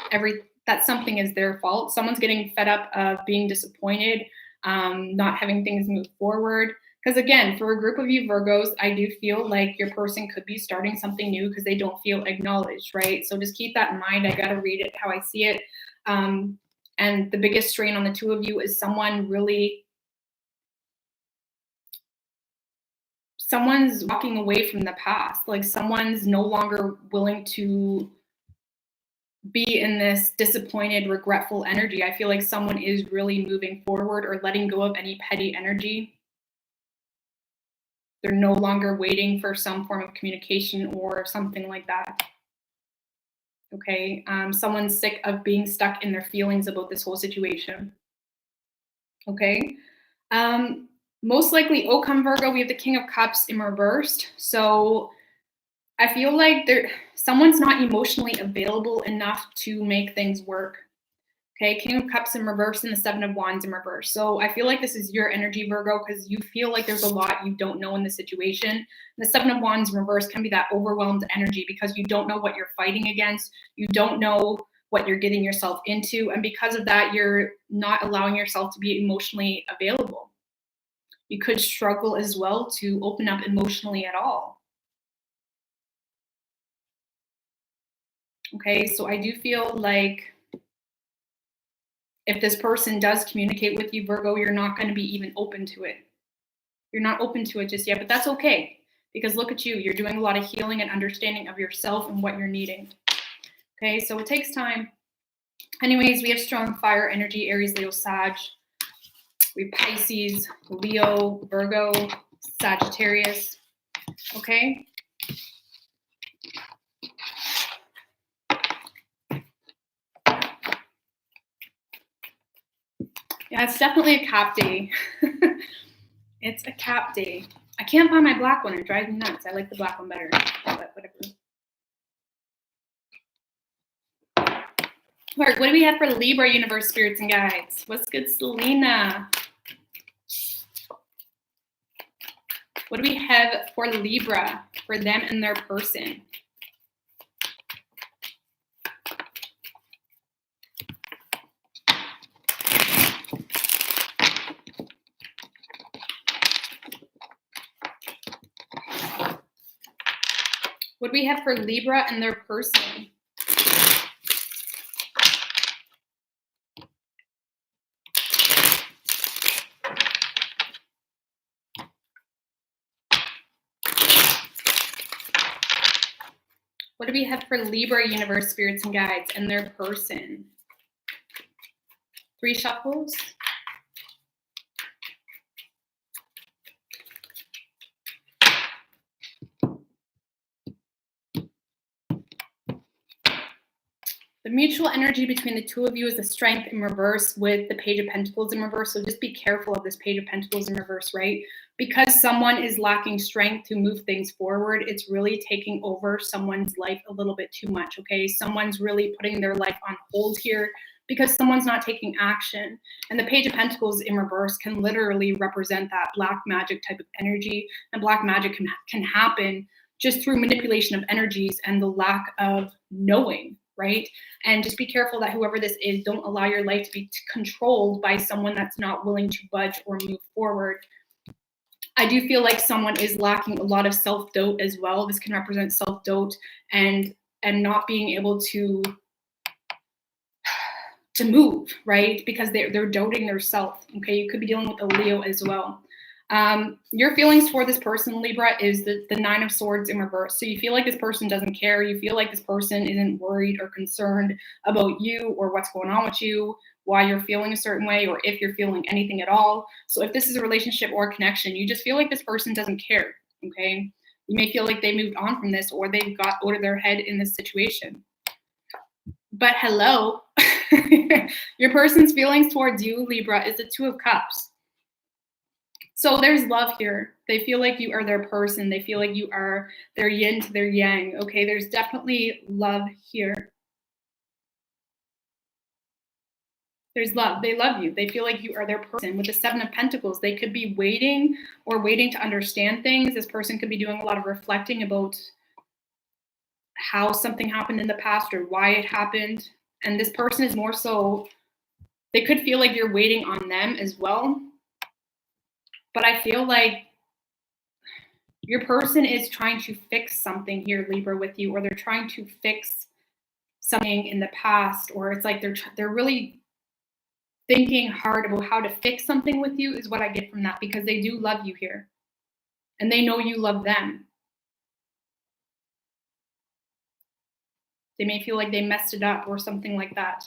something is their fault. Someone's getting fed up of being disappointed, not having things move forward. Because again, for a group of you Virgos, I do feel like your person could be starting something new because they don't feel acknowledged, right? So just keep that in mind. I got to read it how I see it. And the biggest strain on the two of you is someone's walking away from the past. Like someone's no longer willing to be in this disappointed, regretful energy. I feel like someone is really moving forward or letting go of any petty energy. They're no longer waiting for some form of communication or something like that. Okay, someone's sick of being stuck in their feelings about this whole situation. Okay, most likely, oh come Virgo, we have the King of Cups in reversed. So I feel like someone's not emotionally available enough to make things work. Okay, King of Cups in reverse and the Seven of Wands in reverse. So I feel like this is your energy, Virgo, because you feel like there's a lot you don't know in the situation. And the Seven of Wands in reverse can be that overwhelmed energy because you don't know what you're fighting against. You don't know what you're getting yourself into. And because of that, you're not allowing yourself to be emotionally available. You could struggle as well to open up emotionally at all. Okay, so I do feel like if this person does communicate with you, Virgo, you're not going to be even open to it. You're not open to it just yet, but that's okay. Because look at you, you're doing a lot of healing and understanding of yourself and what you're needing. Okay, so it takes time. Anyways, we have strong fire energy, Aries, Leo, Sag. We have Pisces, Leo, Virgo, Sagittarius. Okay. Yeah, it's definitely a cap day. It's a cap day. I can't find my black one. It drives me nuts. I like the black one better, but whatever. All right, what do we have for Libra universe, spirits, and guides? What's good, Selena? What do we have for Libra, for them and their person? What do we have for Libra and their person? What do we have for Libra universe, spirits, and guides and their person? 3 shuffles. mutual energy between the two of you is the Strength in reverse with the Page of Pentacles in reverse. So just be careful of this Page of Pentacles in reverse, right? Because someone is lacking strength to move things forward, it's really taking over someone's life a little bit too much, okay? Someone's really putting their life on hold here because someone's not taking action. And the Page of Pentacles in reverse can literally represent that black magic type of energy. And black magic can happen just through manipulation of energies and the lack of knowing, right? And just be careful that whoever this is, don't allow your life to be controlled by someone that's not willing to budge or move forward. I do feel like someone is lacking a lot of self-doubt as well. This can represent self-doubt and not being able to move, right? Because they're doubting their self. Okay, you could be dealing with a Leo as well. Your feelings for this person, Libra, is the Nine of Swords in reverse. So you feel like this person doesn't care. You feel like this person isn't worried or concerned about you or what's going on with you, why you're feeling a certain way, or if you're feeling anything at all. So if this is a relationship or a connection, you just feel like this person doesn't care, okay? You may feel like they moved on from this or they've got out of their head in this situation. But hello, your person's feelings towards you, Libra, is the Two of Cups. So there's love here. They feel like you are their person. They feel like you are their yin to their yang. Okay, there's definitely love here. There's love. They love you. They feel like you are their person. With the Seven of Pentacles, they could be waiting to understand things. This person could be doing a lot of reflecting about how something happened in the past or why it happened. And this person is more so, they could feel like you're waiting on them as well. But I feel like your person is trying to fix something here, Libra, with you, or they're trying to fix something in the past, or it's like they're really thinking hard about how to fix something with you is what I get from that, because they do love you here. And they know you love them. They may feel like they messed it up or something like that.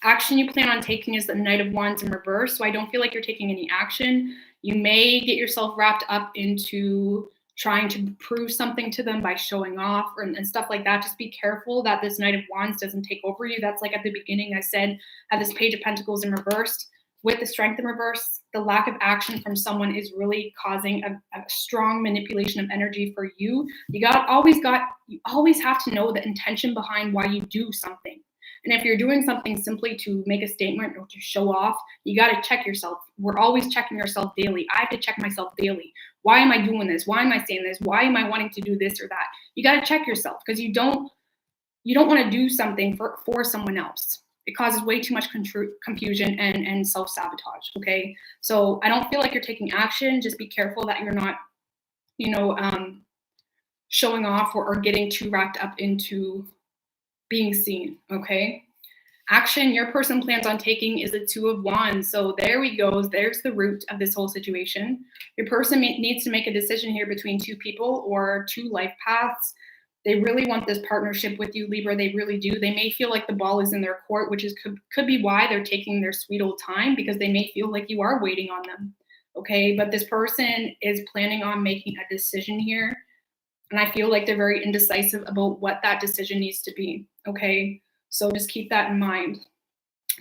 Action you plan on taking is the Knight of Wands in reverse. So I don't feel like you're taking any action. You may get yourself wrapped up into trying to prove something to them by showing off and stuff like that. Just be careful that this Knight of Wands doesn't take over you. That's like at the beginning I said, have this Page of Pentacles in reverse. With the Strength in reverse, the lack of action from someone is really causing a strong manipulation of energy for you. You always have to know the intention behind why you do something. And if you're doing something simply to make a statement or to show off, you got to check yourself. We're always checking ourselves daily. I have to check myself daily. Why am I doing this? Why am I saying this? Why am I wanting to do this or that? You got to check yourself, because you don't want to do something for someone else. It causes way too much confusion and self-sabotage, okay? So I don't feel like you're taking action. Just be careful that you're not, showing off or getting too wrapped up into being seen, okay? Action your person plans on taking is the Two of Wands. So there we go. There's the root of this whole situation. Your person needs to make a decision here between two people or two life paths. They really want this partnership with you, Libra. They really do. They may feel like the ball is in their court, which could be why they're taking their sweet old time, because they may feel like you are waiting on them, okay? But this person is planning on making a decision here. And I feel like they're very indecisive about what that decision needs to be, okay? So just keep that in mind.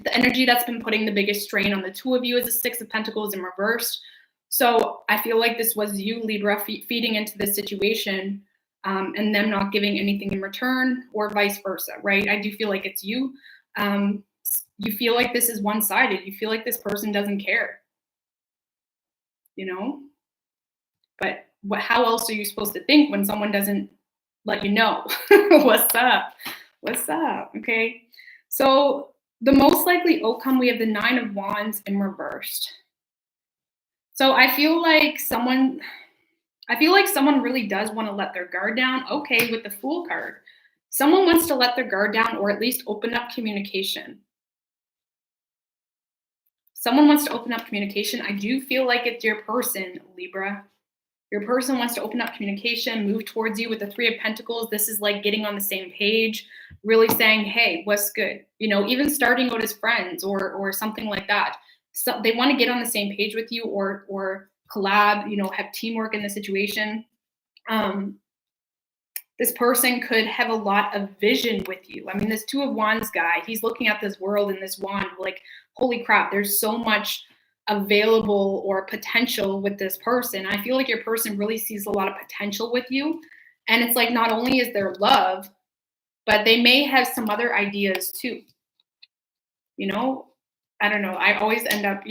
The energy that's been putting the biggest strain on the two of you is the Six of Pentacles in reverse. So I feel like this was you, Libra, feeding into this situation and them not giving anything in return, or vice versa, right? I do feel like it's you. You feel like this is one-sided. You feel like this person doesn't care, But how else are you supposed to think when someone doesn't let you know what's up? What's up? Okay. So the most likely outcome, we have the Nine of Wands in reversed. So I feel like someone really does want to let their guard down. Okay, with the Fool card. Someone wants to let their guard down, or at least open up communication. Someone wants to open up communication. I do feel like it's your person, Libra. Your person wants to open up communication, move towards you with the Three of Pentacles. This is like getting on the same page, really saying, hey, what's good? Even starting out as friends or something like that. So they want to get on the same page with you or collab, have teamwork in the situation. This person could have a lot of vision with you. I mean, this Two of Wands guy, he's looking at this world and this wand like, holy crap, there's so much available or potential with this person. I feel like your person really sees a lot of potential with you. And it's like, not only is there love, but they may have some other ideas too. You know, I don't know. I always end up,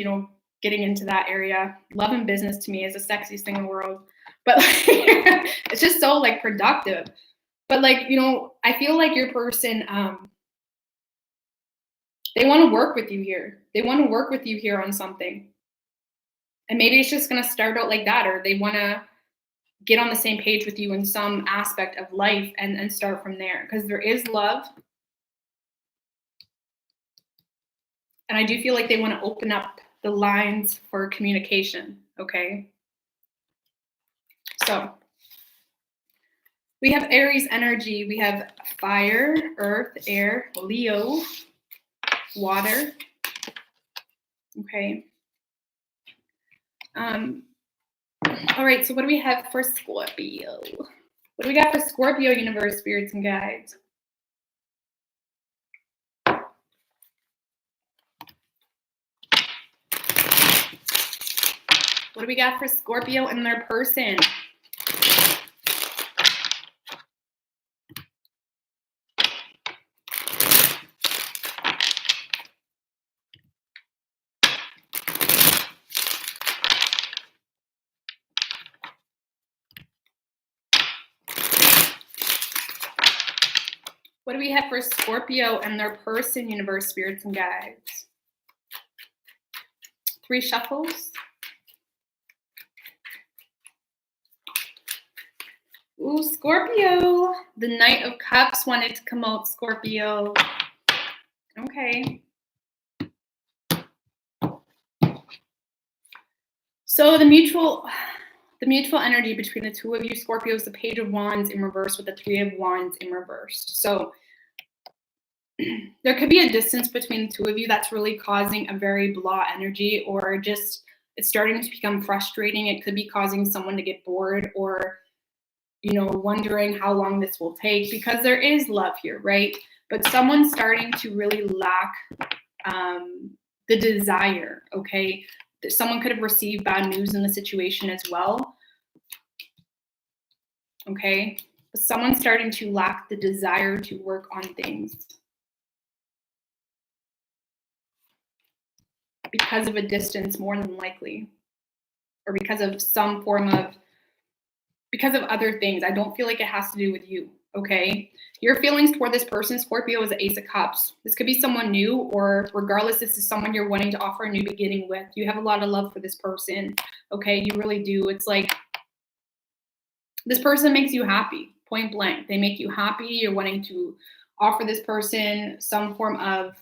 getting into that area. Love and business to me is the sexiest thing in the world. But like, it's just so like productive. But like, I feel like your person, they want to work with you here. They want to work with you here on something. And maybe it's just going to start out like that, or they want to get on the same page with you in some aspect of life and start from there, because there is love. And I do feel like they want to open up the lines for communication, okay? So we have Aries energy. We have fire, earth, air, Leo, water, okay? All right, so what do we have for Scorpio? What do we got for Scorpio, universe, spirits, and guides? What do we got for Scorpio and their person? What do we have for Scorpio and their person, universe, spirits, and guides? 3 shuffles. Ooh, Scorpio. The Knight of Cups wanted to come out, Scorpio. Okay. So the mutual energy between the two of you, Scorpio, is the Page of Wands in reverse with the 3 of Wands in reverse. So there could be a distance between the two of you that's really causing a very blah energy, or just it's starting to become frustrating. It could be causing someone to get bored, or wondering how long this will take, because there is love here, right? But someone's starting to really lack the desire, okay? Someone could have received bad news in the situation as well, okay? But someone's starting to lack the desire to work on things because of a distance, more than likely, or because of some form of, because of other things. I don't feel like it has to do with you, okay? Your feelings toward this person, Scorpio, is the Ace of Cups. This could be someone new, or regardless, this is someone you're wanting to offer a new beginning with. You have a lot of love for this person, okay? You really do. It's like this person makes you happy, point blank. They make you happy. You're wanting to offer this person some form of,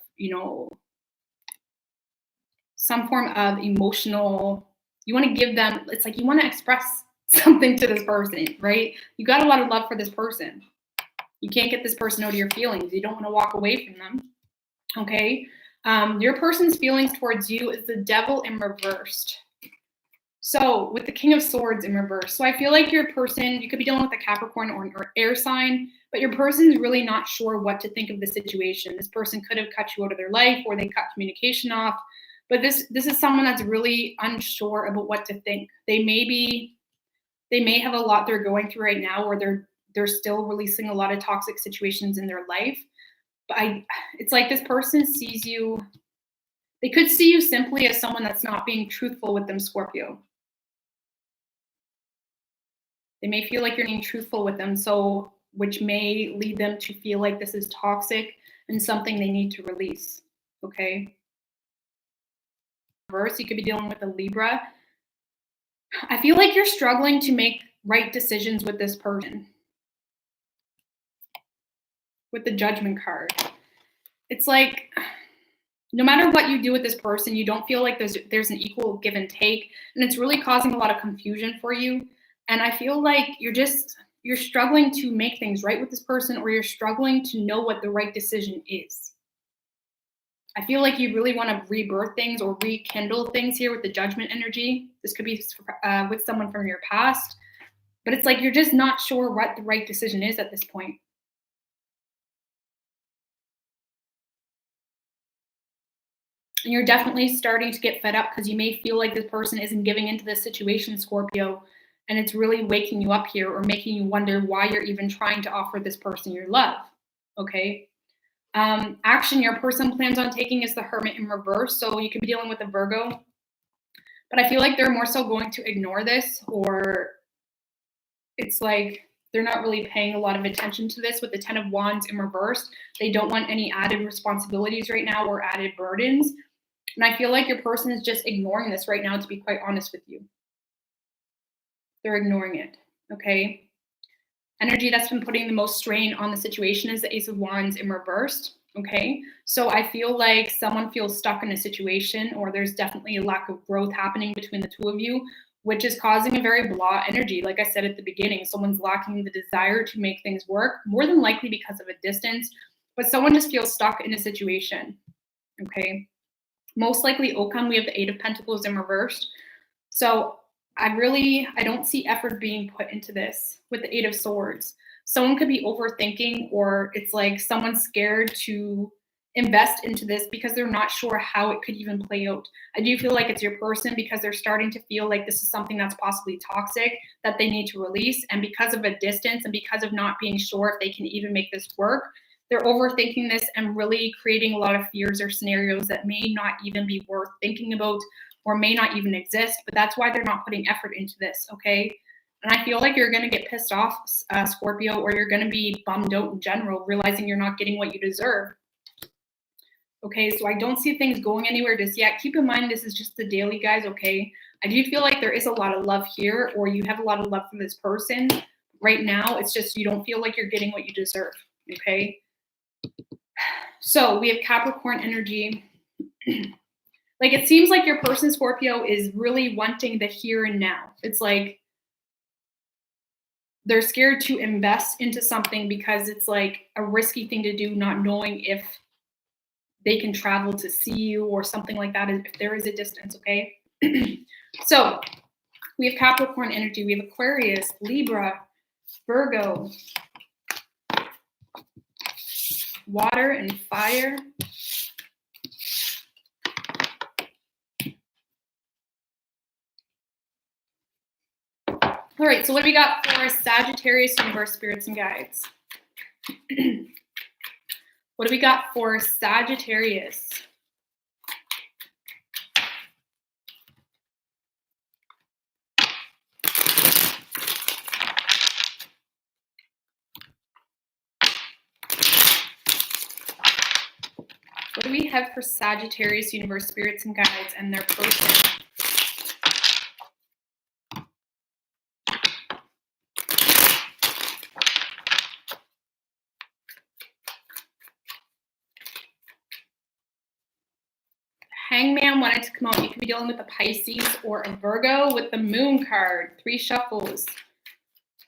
some form of emotional, you want to give them, it's like you want to express something to this person, right? You got a lot of love for this person. You can't get this person out of your feelings. You don't want to walk away from them, okay? Your person's feelings towards you is the Devil in reversed. So with the King of Swords in reverse. So I feel like your person, you could be dealing with a Capricorn or an air sign, but your person's really not sure what to think of the situation. This person could have cut you out of their life, or they cut communication off. But this is someone that's really unsure about what to think. They may have a lot they're going through right now, or they're still releasing a lot of toxic situations in their life. But it's like this person sees you, they could see you simply as someone that's not being truthful with them, Scorpio. They may feel like you're being truthful with them, so which may lead them to feel like this is toxic and something they need to release, okay? Reverse, you could be dealing with a Libra. I feel like you're struggling to make right decisions with this person. With the Judgment card. It's like, no matter what you do with this person, you don't feel like there's an equal give and take. And it's really causing a lot of confusion for you. And I feel like you're struggling to make things right with this person, or you're struggling to know what the right decision is. I feel like you really want to rebirth things or rekindle things here with the Judgment energy. This could be with someone from your past. But it's like you're just not sure what the right decision is at this point. And you're definitely starting to get fed up because you may feel like this person isn't giving into this situation, Scorpio, and it's really waking you up here or making you wonder why you're even trying to offer this person your love. Okay. Action your person plans on taking is the Hermit in reverse. So you could be dealing with a Virgo, but I feel like they're more so going to ignore this, or it's like they're not really paying a lot of attention to this with the 10 of Wands in reverse. They don't want any added responsibilities right now or added burdens. And I feel like your person is just ignoring this right now, to be quite honest with you. They're ignoring it. Okay. Energy that's been putting the most strain on the situation is the Ace of Wands in reversed. Okay. So I feel like someone feels stuck in a situation, or there's definitely a lack of growth happening between the two of you, which is causing a very blah energy. Like I said at the beginning, someone's lacking the desire to make things work, more than likely because of a distance, but someone just feels stuck in a situation. Okay. Most likely outcome, we have the Eight of Pentacles in reversed. So I don't see effort being put into this with the Eight of Swords. Someone could be overthinking, or it's like someone's scared to invest into this because they're not sure how it could even play out. I do feel like it's your person because they're starting to feel like this is something that's possibly toxic that they need to release. And because of a distance and because of not being sure if they can even make this work, they're overthinking this and really creating a lot of fears or scenarios that may not even be worth thinking about or may not even exist. But that's why they're not putting effort into this, okay? And I feel like you're going to get pissed off, Scorpio, or you're going to be bummed out in general, realizing you're not getting what you deserve. Okay, so I don't see things going anywhere just yet. Keep in mind, this is just the daily, guys, okay? I do feel like there is a lot of love here, or you have a lot of love for this person. Right now, it's just you don't feel like you're getting what you deserve, okay? So we have Capricorn energy. Like, it seems like your person, Scorpio, is really wanting the here and now. It's like they're scared to invest into something because it's like a risky thing to do, not knowing if they can travel to see you or something like that, if there is a distance, okay? So we have Capricorn energy. We have Aquarius, Libra, Virgo, water and fire. All right, so what do we got for Sagittarius, universe, spirits, and guides? What do we got for Sagittarius? What do we have for Sagittarius, universe, spirits, and guides, and their person? Hangman wanted to come out. You could be dealing with a Pisces or a Virgo with the Moon card. 3 shuffles.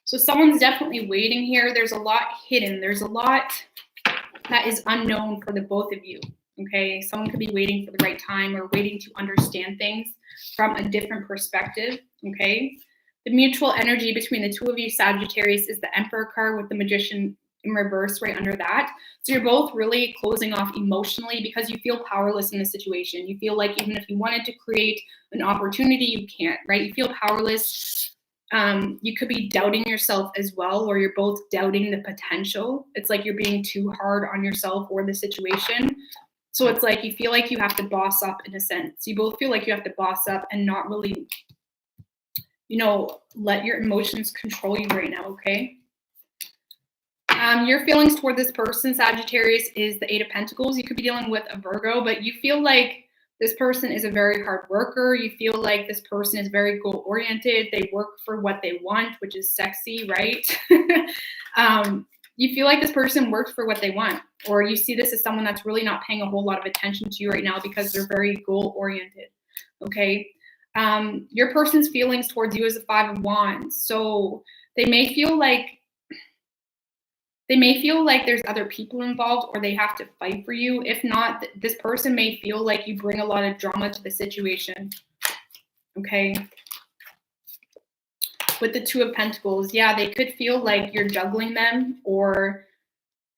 So someone's definitely waiting here. There's a lot hidden. There's a lot that is unknown for the both of you. Okay, someone could be waiting for the right time or waiting to understand things from a different perspective. Okay, the mutual energy between the two of you, Sagittarius, is the Emperor card with the Magician in reverse right under that. So you're both really closing off emotionally because you feel powerless in the situation. You feel like even if you wanted to create an opportunity, you can't, right? You feel powerless. You could be doubting yourself as well, or you're both doubting the potential. It's like you're being too hard on yourself or the situation. So it's like you feel like you have to boss up in a sense. You both feel like you have to boss up and not really, let your emotions control you right now, okay? Your feelings toward this person, Sagittarius, is the Eight of Pentacles. You could be dealing with a Virgo, but you feel like this person is a very hard worker. You feel like this person is very goal-oriented. They work for what they want, which is sexy, right? You feel like this person works for what they want, or you see this as someone that's really not paying a whole lot of attention to you right now because they're very goal-oriented, okay? Your person's feelings towards you is the Five of Wands. So they may feel like there's other people involved, or they have to fight for you. If not, this person may feel like you bring a lot of drama to the situation, okay? With the Two of Pentacles, yeah, they could feel like you're juggling them, or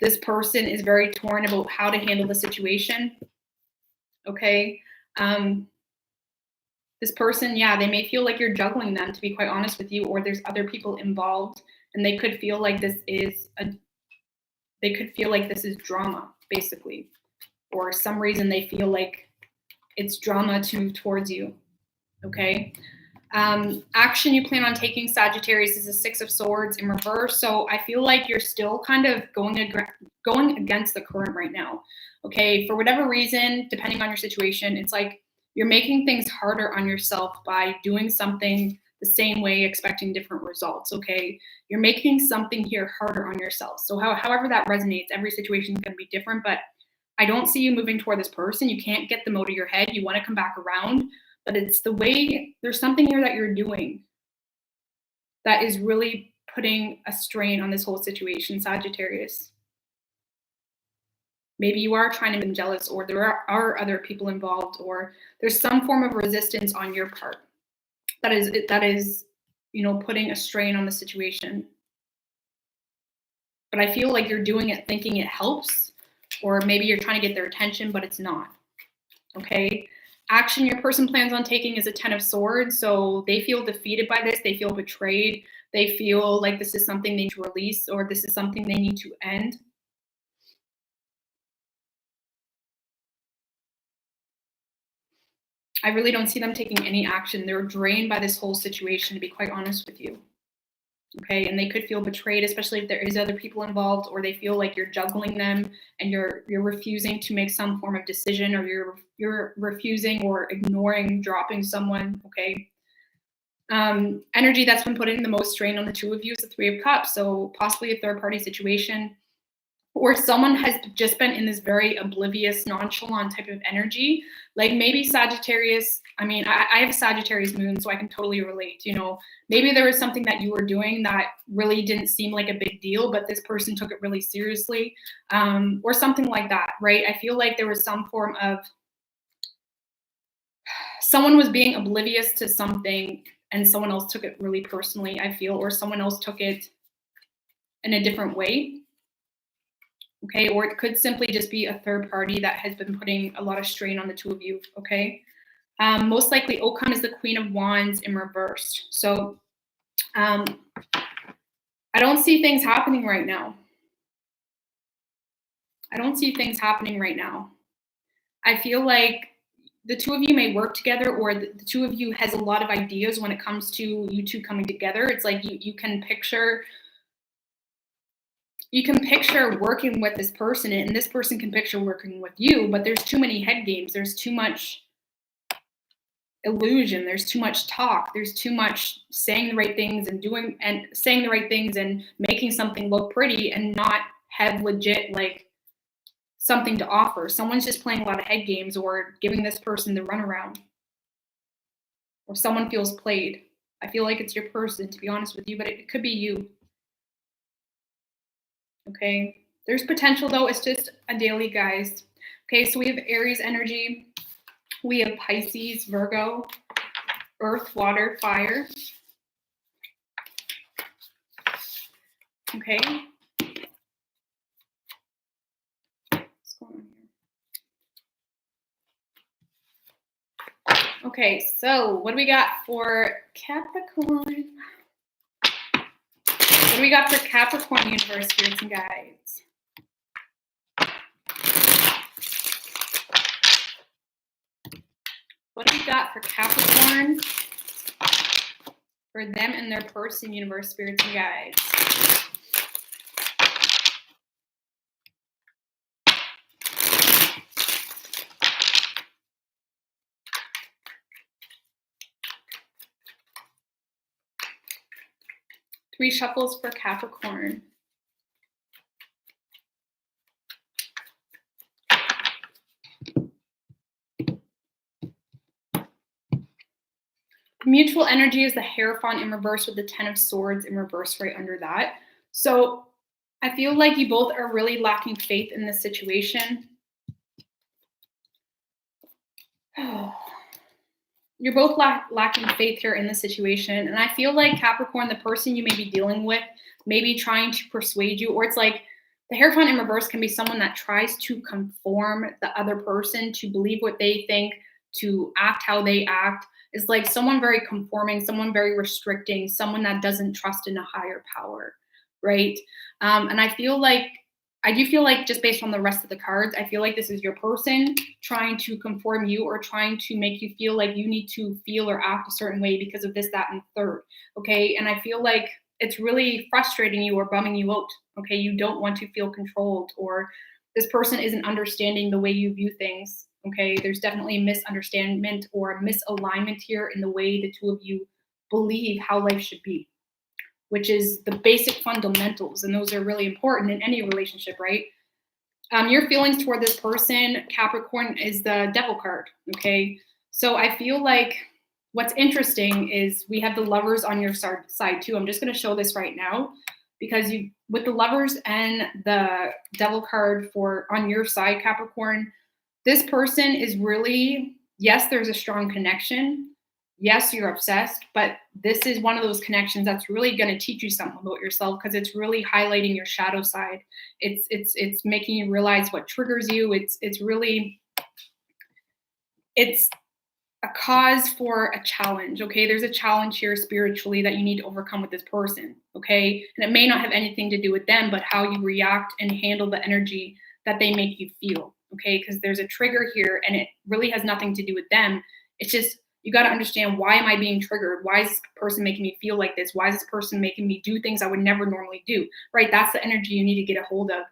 this person is very torn about how to handle the situation. Okay. This person, yeah, they may feel like you're juggling them, to be quite honest with you, or there's other people involved, and they could feel like this is drama, basically, or some reason they feel like it's drama towards you. Okay. Action you plan on taking, Sagittarius, is a Six of Swords in reverse. So I feel like you're still kind of going against the current right now. Okay. For whatever reason, depending on your situation, it's like you're making things harder on yourself by doing something the same way, expecting different results. Okay. You're making something here harder on yourself. So however that resonates, every situation is going to be different, but I don't see you moving toward this person. You can't get them out of your head. You want to come back around, but it's the way, there's something here that you're doing that is really putting a strain on this whole situation, Sagittarius. Maybe you are trying to be jealous, or there are other people involved, or there's some form of resistance on your part that is, putting a strain on the situation. But I feel like you're doing it thinking it helps, or maybe you're trying to get their attention, but it's not. Okay. Action your person plans on taking is a Ten of Swords. So they feel defeated by this. They feel betrayed. They feel like this is something they need to release, or this is something they need to end. I really don't see them taking any action. They're drained by this whole situation, to be quite honest with you. Okay, and they could feel betrayed, especially if there is other people involved, or they feel like you're juggling them and you're refusing to make some form of decision, or you're refusing or ignoring dropping someone. Okay. Energy that's been putting the most strain on the two of you is the Three of Cups. So possibly a third party situation, or someone has just been in this very oblivious, nonchalant type of energy. Like maybe Sagittarius, I mean, I have a Sagittarius moon, so I can totally relate. Maybe there was something that you were doing that really didn't seem like a big deal, but this person took it really seriously, or something like that, right? I feel like there was some form of, someone was being oblivious to something and someone else took it really personally, I feel, or someone else took it in a different way. Okay, or it could simply just be a third party that has been putting a lot of strain on the two of you. Okay, most likely outcome is the Queen of Wands in reversed. So I don't see things happening right now. I don't see things happening right now. I feel like the two of you may work together, or the two of you has a lot of ideas when it comes to you two coming together. It's like you can picture working with this person, and this person can picture working with you, but there's too many head games. There's too much illusion. There's too much talk. There's too much saying the right things and making something look pretty and not have legit, like, something to offer. Someone's just playing a lot of head games, or giving this person the runaround, or someone feels played. I feel like it's your person, to be honest with you, but it could be you. Okay, there's potential though. It's just a daily, guys. Okay, so we have Aries energy. We have Pisces, Virgo, Earth, Water, Fire. Okay. What's going on here? Okay, so what do we got for Capricorn? What do we got for Capricorn, universe, spirits, and guides? What do we got for Capricorn, for them and their person, universe, spirits, and guides? Three shuffles for Capricorn. Mutual energy is the Hierophant in reverse, with the Ten of Swords in reverse right under that. So I feel like you both are really lacking faith in this situation. you're both lacking faith here in the situation. And I feel like Capricorn, the person you may be dealing with, may be trying to persuade you, or it's like the Hierophant in reverse can be someone that tries to conform the other person to believe what they think, to act how they act. It's like someone very conforming, someone very restricting, someone that doesn't trust in a higher power, right? And I do feel like just based on the rest of the cards, I feel like this is your person trying to conform you or trying to make you feel like you need to feel or act a certain way because of this, that, and third. Okay. And I feel like it's really frustrating you or bumming you out. Okay. You don't want to feel controlled, or this person isn't understanding the way you view things. Okay. There's definitely a misunderstanding or a misalignment here in the way the two of you believe how life should be, which is the basic fundamentals. And those are really important in any relationship, right? Your feelings toward this person, Capricorn, is the Devil card, okay? So I feel like what's interesting is we have the Lovers on your side too. I'm just going to show this right now because with the Lovers and the Devil card on your side, Capricorn, this person is really, yes, there's a strong connection. Yes, you're obsessed, but this is one of those connections that's really going to teach you something about yourself because it's really highlighting your shadow side. It's making you realize what triggers you. It's a cause for a challenge. Okay, there's a challenge here spiritually that you need to overcome with this person. Okay, and it may not have anything to do with them, but how you react and handle the energy that they make you feel. Okay, because there's a trigger here, and it really has nothing to do with them. It's just you got to understand, why am I being triggered? Why is this person making me feel like this? Why is this person making me do things I would never normally do? Right? That's the energy you need to get a hold of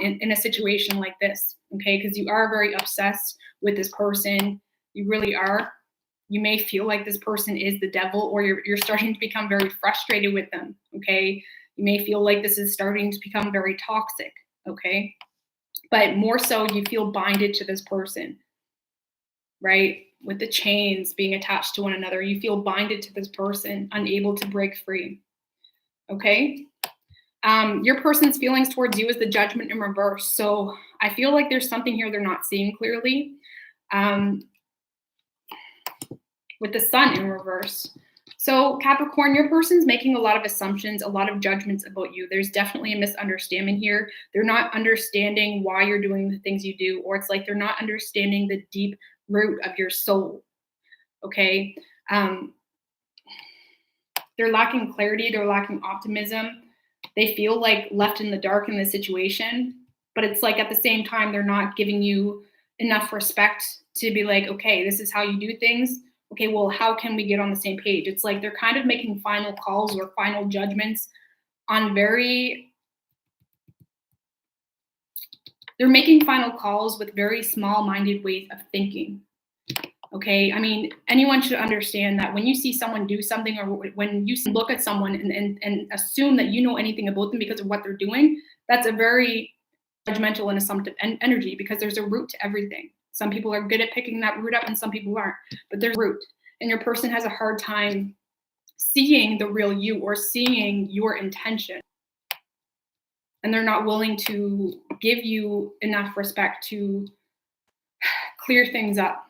in a situation like this. Okay? Because you are very obsessed with this person. You really are. You may feel like this person is the devil, or you're starting to become very frustrated with them. Okay? You may feel like this is starting to become very toxic. Okay? But more so, you feel binded to this person. Right? With the chains being attached to one another, you feel binded to this person, unable to break free. Okay? Your person's feelings towards you is the Judgment in reverse. So I feel like there's something here they're not seeing clearly. With the Sun in reverse. So Capricorn, your person's making a lot of assumptions, a lot of judgments about you. There's definitely a misunderstanding here. They're not understanding why you're doing the things you do, or it's like they're not understanding the deep root of your soul. Okay. They're lacking clarity. They're lacking optimism. They feel like left in the dark in the situation, but it's like at the same time, they're not giving you enough respect to be like, okay, this is how you do things. Okay, well, how can we get on the same page? It's like they're kind of making final calls or final judgments on they're making final calls with very small-minded ways of thinking. Okay, I mean, anyone should understand that when you see someone do something, or when you look at someone and assume that you know anything about them because of what they're doing, that's a very judgmental and assumptive energy, because there's a root to everything. Some people are good at picking that root up and some people aren't, but there's a root. And your person has a hard time seeing the real you or seeing your intention. And they're not willing to give you enough respect to clear things up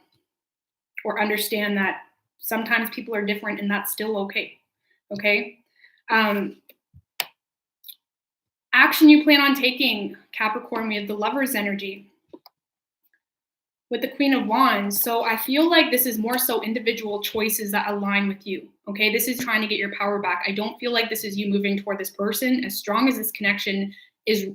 or understand that sometimes people are different and that's still okay. Okay. Action you plan on taking, Capricorn, we have the Lover's energy with the Queen of Wands. So I feel like this is more so individual choices that align with you. Okay, this is trying to get your power back. I don't feel like this is you moving toward this person. As strong as this connection is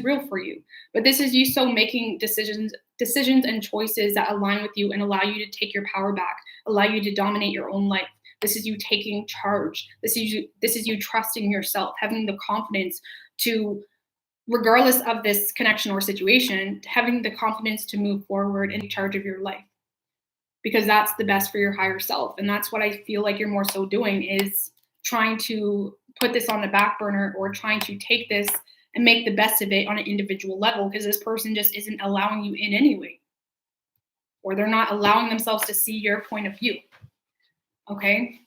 real for you. But this is you so making decisions and choices that align with you and allow you to take your power back, allow you to dominate your own life. This is you taking charge. This is you trusting yourself, having the confidence to, regardless of this connection or situation, having the confidence to move forward and take charge of your life, because that's the best for your higher self. And that's what I feel like you're more so doing, is trying to put this on the back burner or trying to take this and make the best of it on an individual level, because this person just isn't allowing you in anyway, or they're not allowing themselves to see your point of view. Okay.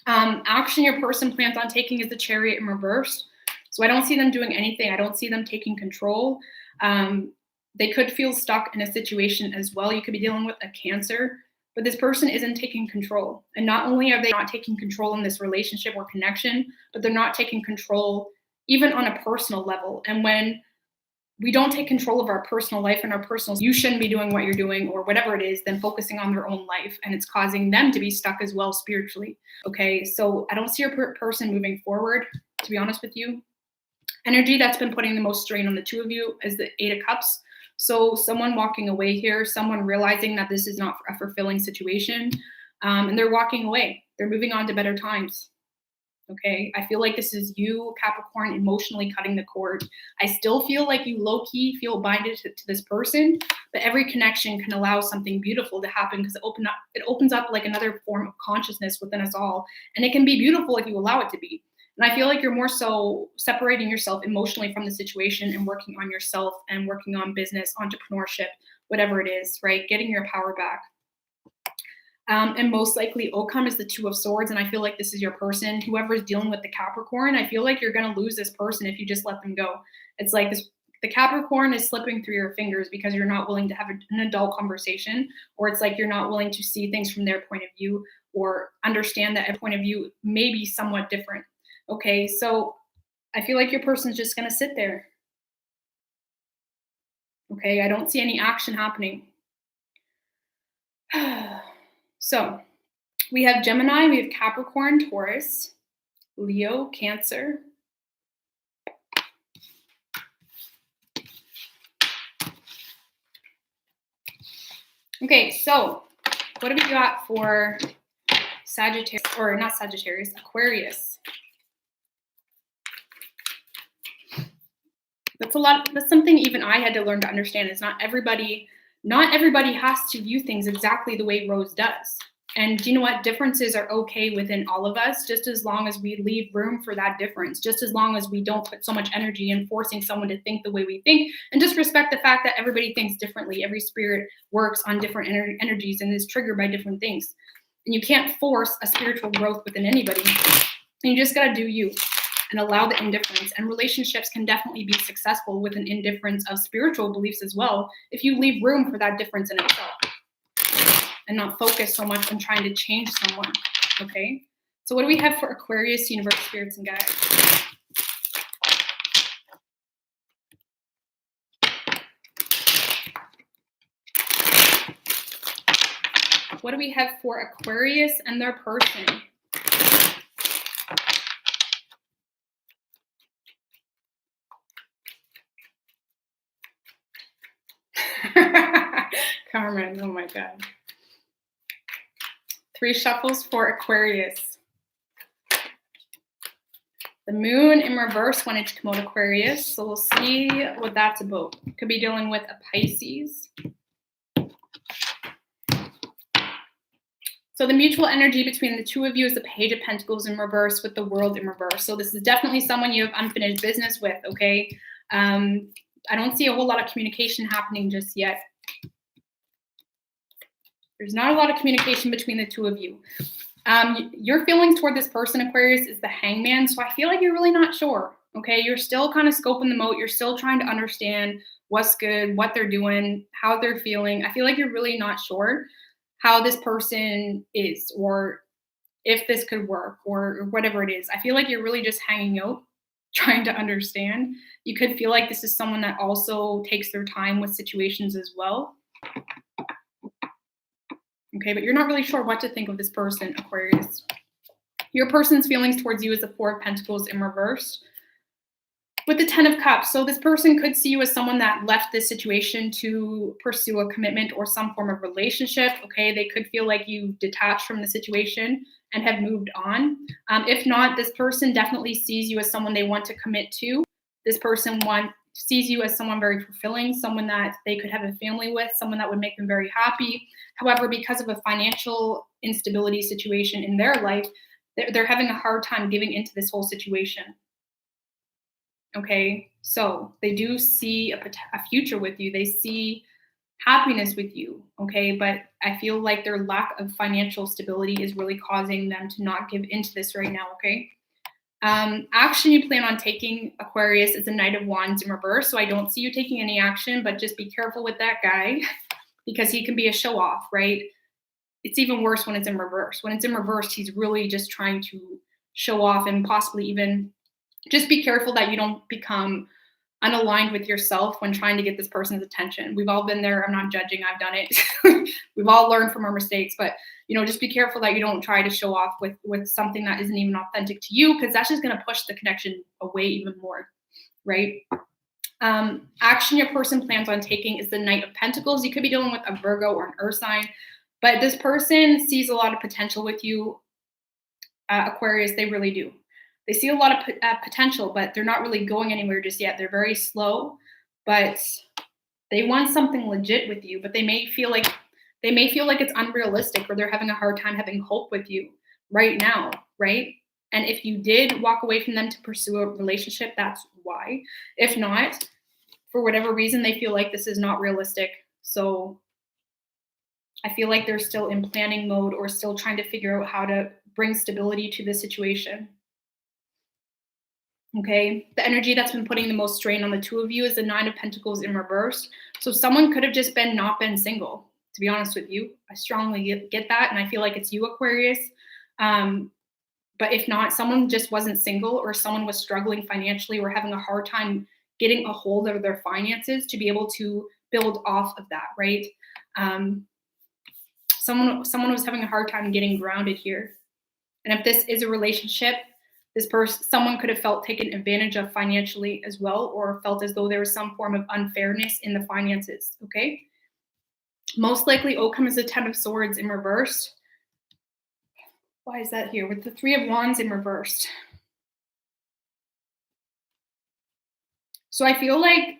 Action your person plans on taking is the Chariot in reverse. So I don't see them doing anything. I don't see them taking control. They could feel stuck in a situation as well. You could be dealing with a Cancer, but this person isn't taking control. And not only are they not taking control in this relationship or connection, but they're not taking control even on a personal level. And when we don't take control of our personal life and our personal, you shouldn't be doing what you're doing or whatever it is, then focusing on their own life. And it's causing them to be stuck as well spiritually. Okay, so I don't see your person moving forward, to be honest with you. Energy that's been putting the most strain on the two of you is the Eight of Cups. So someone walking away here, someone realizing that this is not a fulfilling situation, and they're walking away. They're moving on to better times. Okay, I feel like this is you, Capricorn, emotionally cutting the cord. I still feel like you low-key feel binded to this person, but every connection can allow something beautiful to happen because it opens up like another form of consciousness within us all. And it can be beautiful if you allow it to be. And I feel like you're more so separating yourself emotionally from the situation and working on yourself and working on business, entrepreneurship, whatever it is, right? Getting your power back. And most likely outcome is the Two of Swords. And I feel like this is your person. Whoever is dealing with the Capricorn, I feel like you're going to lose this person if you just let them go. It's like this, the Capricorn is slipping through your fingers because you're not willing to have an adult conversation, or it's like you're not willing to see things from their point of view or understand that a point of view may be somewhat different. Okay, so I feel like your person's just going to sit there. Okay, I don't see any action happening. So we have Gemini, we have Capricorn, Taurus, Leo, Cancer. Okay, so what have we got for Sagittarius, or not Sagittarius, Aquarius? That's something even I had to learn to understand. Is not everybody has to view things exactly the way Rose does. And you know what? Differences are okay within all of us, just as long as we leave room for that difference, just as long as we don't put so much energy in forcing someone to think the way we think, and just respect the fact that everybody thinks differently. Every spirit works on different energies and is triggered by different things. And you can't force a spiritual growth within anybody. And you just got to do you and allow the indifference. And relationships can definitely be successful with an indifference of spiritual beliefs as well, if you leave room for that difference in itself and not focus so much on trying to change someone. Okay, so what do we have for Aquarius, universe, spirits, and guides? What do we have for Aquarius and their person? Carmen, oh my God. 3 shuffles for Aquarius. The moon in reverse wanted to come out Aquarius, so we'll see what that's about. Could be dealing with a Pisces. So the mutual energy between the two of you is the Page of Pentacles in reverse with the World in reverse. So this is definitely someone you have unfinished business with, okay? I don't see a whole lot of communication happening just yet. There's not a lot of communication between the two of you. Your feelings toward this person, Aquarius, is the Hangman. So I feel like you're really not sure, okay? You're still kind of scoping them out. You're still trying to understand what's good, what they're doing, how they're feeling. I feel like you're really not sure how this person is, or if this could work, or whatever it is. I feel like you're really just hanging out, trying to understand. You could feel like this is someone that also takes their time with situations as well. Okay, but you're not really sure what to think of this person, Aquarius. Your person's feelings towards you is the Four of Pentacles in reverse with the 10 of Cups. So this person could see you as someone that left this situation to pursue a commitment or some form of relationship. Okay, they could feel like you detached from the situation and have moved on. If not, this person definitely sees you as someone they want to commit to. This person sees you as someone very fulfilling, someone that they could have a family with, someone that would make them very happy. However, because of a financial instability situation in their life, they're having a hard time giving into this whole situation. Okay, so they do see a future with you. They see happiness with you, okay? But I feel like their lack of financial stability is really causing them to not give into this right now, okay? Action you plan on taking, Aquarius, is a Knight of Wands in reverse. So I don't see you taking any action, but just be careful with that guy because he can be a show off, right? it's even worse when it's in reverse. When it's in reverse, he's really just trying to show off and possibly even just be careful that you don't become unaligned with yourself when trying to get this person's attention. We've all been there. I'm not judging. I've done it. We've all learned from our mistakes, but just be careful that you don't try to show off with something that isn't even authentic to you, because that's just going to push the connection away even more, right? Action your person plans on taking is the Knight of Pentacles. You could be dealing with a Virgo or an Earth sign, but this person sees a lot of potential with you, Aquarius. They really do. They see a lot of potential, but they're not really going anywhere just yet. They're very slow, but they want something legit with you, but they may feel like it's unrealistic, or they're having a hard time having hope with you right now, right? And if you did walk away from them to pursue a relationship, that's why. If not, for whatever reason, they feel like this is not realistic. So I feel like they're still in planning mode, or still trying to figure out how to bring stability to the situation. Okay, the energy that's been putting the most strain on the two of you is the Nine of Pentacles in reverse. So someone could have just not been single, to be honest with you. I strongly get that, and I feel like it's you, Aquarius. But if not, someone just wasn't single, or someone was struggling financially, or having a hard time getting a hold of their finances to be able to build off of that, right? Someone was having a hard time getting grounded here. And if this is a relationship, someone could have felt taken advantage of financially as well, or felt as though there was some form of unfairness in the finances, okay? Most likely outcome is the Ten of Swords in reverse. Why is that here? With the Three of Wands in reversed. So I feel like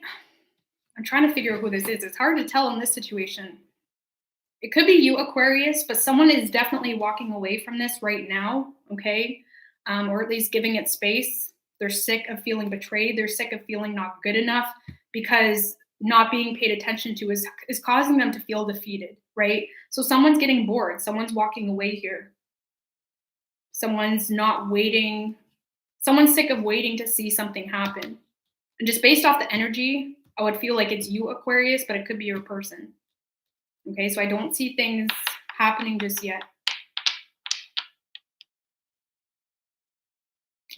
I'm trying to figure out who this is. It's hard to tell in this situation. It could be you, Aquarius, but someone is definitely walking away from this right now, okay? Or at least giving it space. They're sick of feeling betrayed. They're sick of feeling not good enough, because not being paid attention to is causing them to feel defeated, right? So someone's getting bored. Someone's walking away here. Someone's not waiting. Someone's sick of waiting to see something happen. And just based off the energy, I would feel like it's you, Aquarius, but it could be your person. Okay, so I don't see things happening just yet.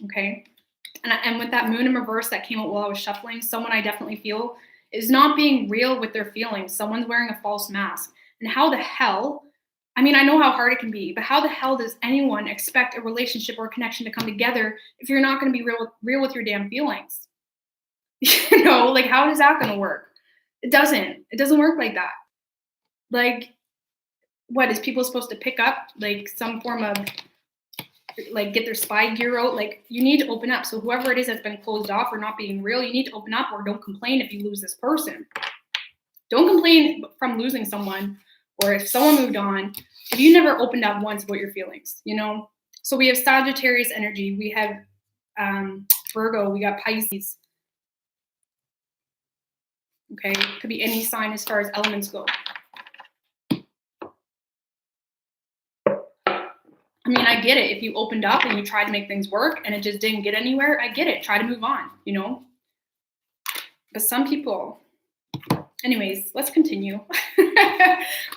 Okay, and with that Moon in reverse that came out while I was shuffling, someone I definitely feel is not being real with their feelings. Someone's wearing a false mask. And how the hell, I mean, I know how hard it can be, but how the hell does anyone expect a relationship or a connection to come together if you're not going to be real with your damn feelings? Like, how is that going to work? It doesn't work like that. Like, what is people supposed to pick up? Like some form of, like, get their spy gear out? Like, you need to open up. So whoever it is that's been closed off or not being real, you need to open up, or don't complain if you lose this person. Don't complain from losing someone, or if someone moved on, if you never opened up once about your feelings, So we have Sagittarius energy. We have Virgo. We got Pisces. Okay, could be any sign as far as elements go. I mean, I get it. If you opened up and you tried to make things work and it just didn't get anywhere, I get it. Try to move on, But some people, anyways, let's continue.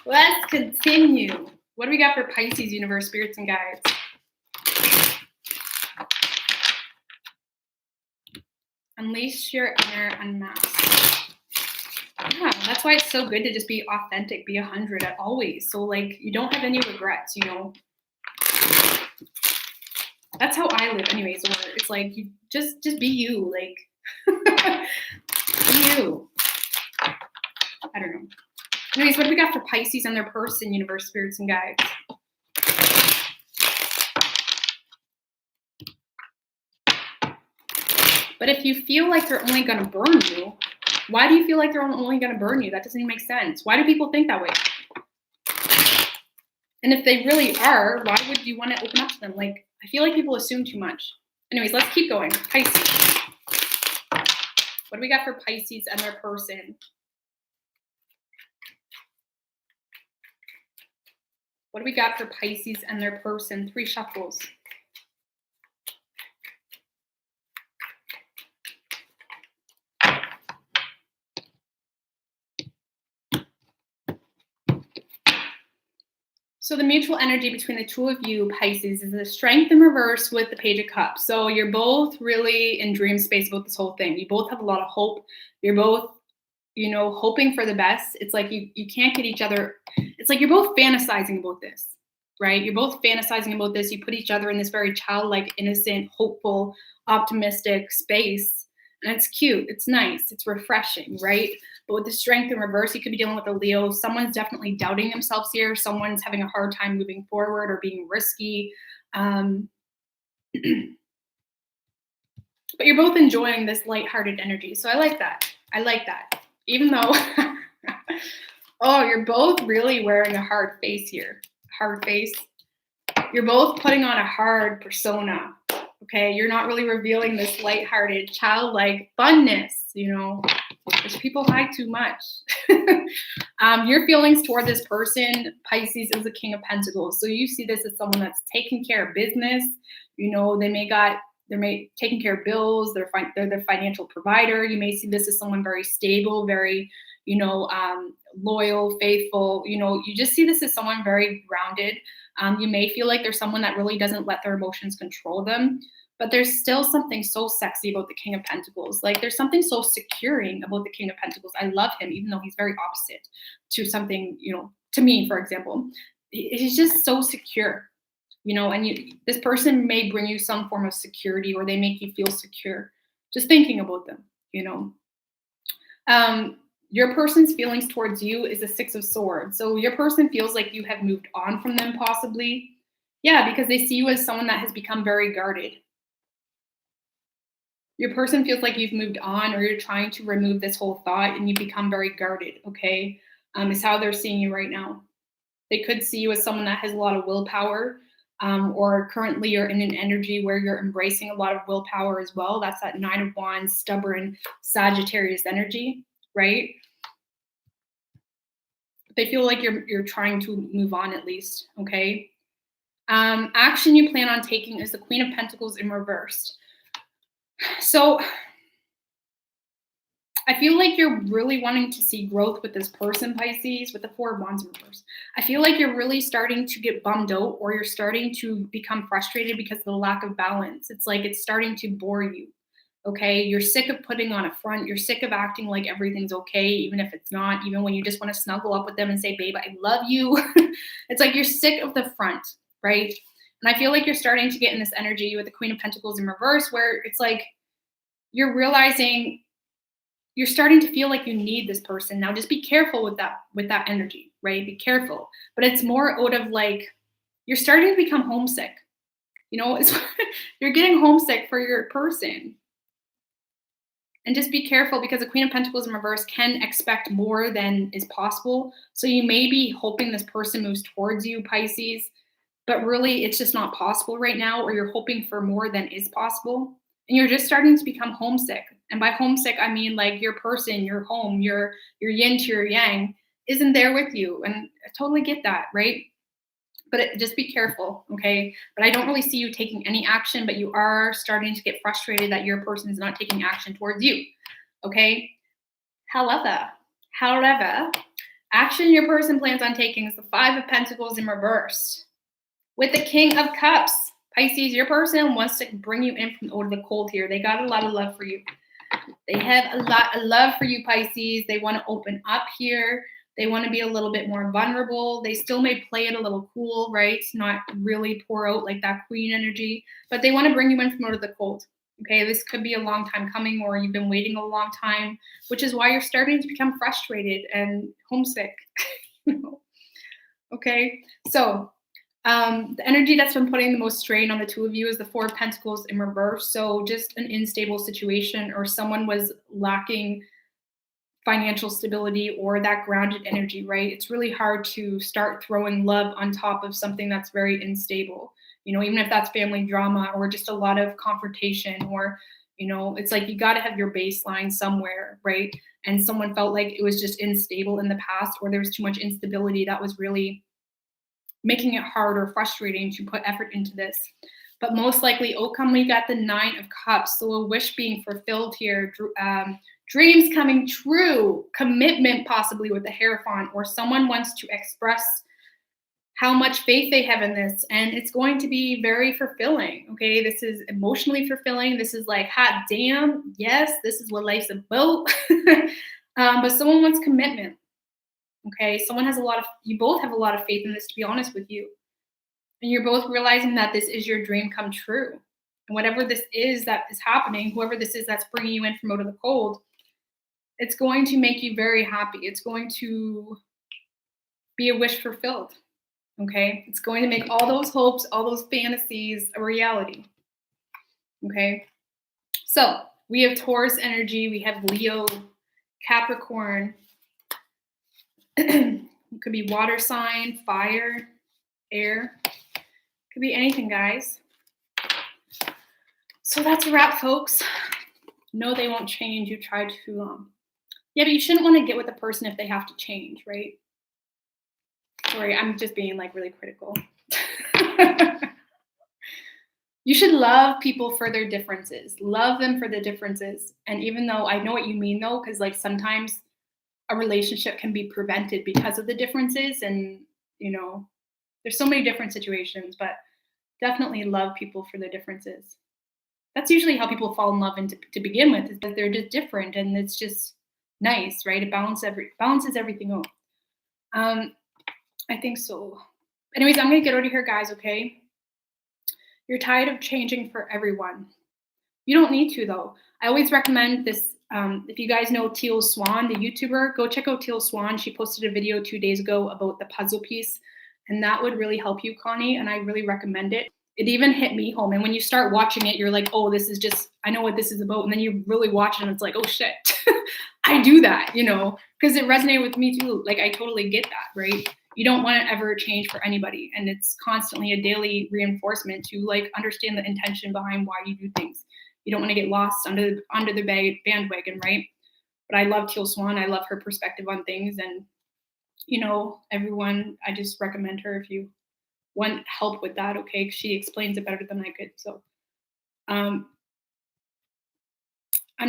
Let's continue. What do we got for Pisces, universe, spirits, and guides? Unleash your inner unmask. Yeah, that's why it's so good to just be authentic, be 100 at always. So, like, you don't have any regrets, That's how I live anyways. Or it's like, you just be you, like, be you. I don't know. Anyways, what do we got for Pisces and their person, universe, spirits, and guides? But if you feel like they're only going to burn you, why do you feel like they're only going to burn you? That doesn't even make sense. Why do people think that way? And if they really are, why would you want to open up to them? Like, I feel like people assume too much. Anyways, let's keep going. Pisces. What do we got for Pisces and their person? What do we got for Pisces and their person? 3 shuffles. So the mutual energy between the two of you, Pisces, is the strength in reverse with the Page of Cups. So you're both really in dream space about this whole thing. You both have a lot of hope. You're both, hoping for the best. It's like you can't get each other. It's like you're both fantasizing about this, right? You're both fantasizing about this. You put each other in this very childlike, innocent, hopeful, optimistic space. And it's cute. It's nice. It's refreshing, right? But with the strength in reverse, you could be dealing with a Leo. Someone's definitely doubting themselves here. Someone's having a hard time moving forward or being risky. But you're both enjoying this lighthearted energy. So I like that. I like that. Even though, oh, you're both really wearing a hard face here. Hard face. You're both putting on a hard persona. Okay. You're not really revealing this lighthearted, childlike funness, because people hide too much. Your feelings toward this person, Pisces, is the King of Pentacles. So you see this as someone that's taking care of business. They're taking care of bills. They're the financial provider. You may see this as someone very stable, very, loyal, faithful. You just see this as someone very grounded. You may feel like there's someone that really doesn't let their emotions control them. But there's still something so sexy about the King of Pentacles. Like there's something so securing about the King of Pentacles. I love him, even though he's very opposite to something, to me, for example. He's just so secure, and this person may bring you some form of security, or they make you feel secure just thinking about them, Your person's feelings towards you is the Six of Swords. So your person feels like you have moved on from them, possibly. Yeah, because they see you as someone that has become very guarded. Your person feels like you've moved on, or you're trying to remove this whole thought and you become very guarded, okay? Is how they're seeing you right now. They could see you as someone that has a lot of willpower, or currently you're in an energy where you're embracing a lot of willpower as well. That's that Nine of Wands, stubborn Sagittarius energy, right? They feel like you're trying to move on at least, okay? Action you plan on taking is the Queen of Pentacles in reversed. So I feel like you're really wanting to see growth with this person, Pisces, with the Four of Wands in reverse. I feel like you're really starting to get bummed out, or you're starting to become frustrated because of the lack of balance. It's like it's starting to bore you, okay? You're sick of putting on a front. You're sick of acting like everything's okay, even if it's not, even when you just want to snuggle up with them and say, babe, I love you. It's like you're sick of the front, right? And I feel like you're starting to get in this energy with the Queen of Pentacles in reverse, where it's like you're realizing you're starting to feel like you need this person. Now just be careful with that energy, right? Be careful. But it's more out of like, you're starting to become homesick. You're getting homesick for your person. And just be careful, because the Queen of Pentacles in reverse can expect more than is possible. So you may be hoping this person moves towards you, Pisces, but really it's just not possible right now, or you're hoping for more than is possible. And you're just starting to become homesick. And by homesick, I mean like your person, your home, your yin to your yang isn't there with you. And I totally get that, right? But just be careful, okay? But I don't really see you taking any action, but you are starting to get frustrated that your person is not taking action towards you, okay? However, action your person plans on taking is the Five of Pentacles in reverse with the King of Cups. Pisces, your person wants to bring you in from out of the cold here. They got a lot of love for you. They have a lot of love for you, Pisces. They want to open up here. They want to be a little bit more vulnerable. They still may play it a little cool, right? Not really pour out like that queen energy, but they want to bring you in from out of the cold. Okay, this could be a long time coming, or you've been waiting a long time, which is why you're starting to become frustrated and homesick. Okay, so the energy that's been putting the most strain on the two of you is the Four of Pentacles in reverse. So just an unstable situation, or someone was lacking financial stability or that grounded energy, right? It's really hard to start throwing love on top of something that's very unstable, even if that's family drama or just a lot of confrontation, or, it's like you got to have your baseline somewhere, right? And someone felt like it was just unstable in the past, or there was too much instability that was really making it hard or frustrating to put effort into this. But most likely outcome, we got the Nine of Cups. So a wish being fulfilled here, dreams coming true, commitment possibly with the Hierophant, or someone wants to express how much faith they have in this, and it's going to be very fulfilling. Okay, this is emotionally fulfilling. This is like, hot damn, yes, this is what life's about. But someone wants commitment. Okay, someone has a lot of, you both have a lot of faith in this, to be honest with you, and you're both realizing that this is your dream come true. And whatever this is that is happening, whoever this is that's bringing you in from out of the cold, it's going to make you very happy. It's going to be a wish fulfilled. Okay, it's going to make all those hopes, all those fantasies a reality. Okay, so we have Taurus energy, we have Leo, Capricorn. It could be water sign, fire, air. Could be anything, guys. So that's a wrap, folks. No, they won't change. You tried too long. Yeah, but you shouldn't want to get with a person if they have to change, right? Sorry, I'm just being like really critical. You should love people for their differences. Love them for the differences. And even though I know what you mean though, because like sometimes a relationship can be prevented because of the differences, and you know, there's so many different situations, but definitely love people for their differences. That's usually how people fall in love to begin with, is that they're just different, and it's just nice, right? It balances everything out. I think so. Anyways, I'm gonna get out of here, guys. Okay, you're tired of changing for everyone. You don't need to, though. I always recommend this. If you guys know Teal Swan, the YouTuber, go check out Teal Swan. She posted a video 2 days ago about the puzzle piece, and that would really help you, Connie, and I really recommend it. It even hit me home. And when you start watching it, you're like, oh, this is just, I know what this is about. And then you really watch it and it's like, oh shit, I do that, you know, because it resonated with me too. Like, I totally get that, right? You don't want to ever change for anybody. And it's constantly a daily reinforcement to like understand the intention behind why you do things. You don't want to get lost under the bandwagon, right? But I love Teal Swan. I love her perspective on things. And, you know, everyone, I just recommend her if you want help with that. Okay, she explains it better than I could. So I'm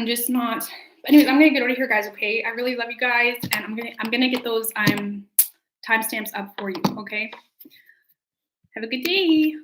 just not, anyways, I'm gonna get out of here, guys. Okay, I really love you guys, and I'm gonna get those timestamps up for you. Okay, have a good day.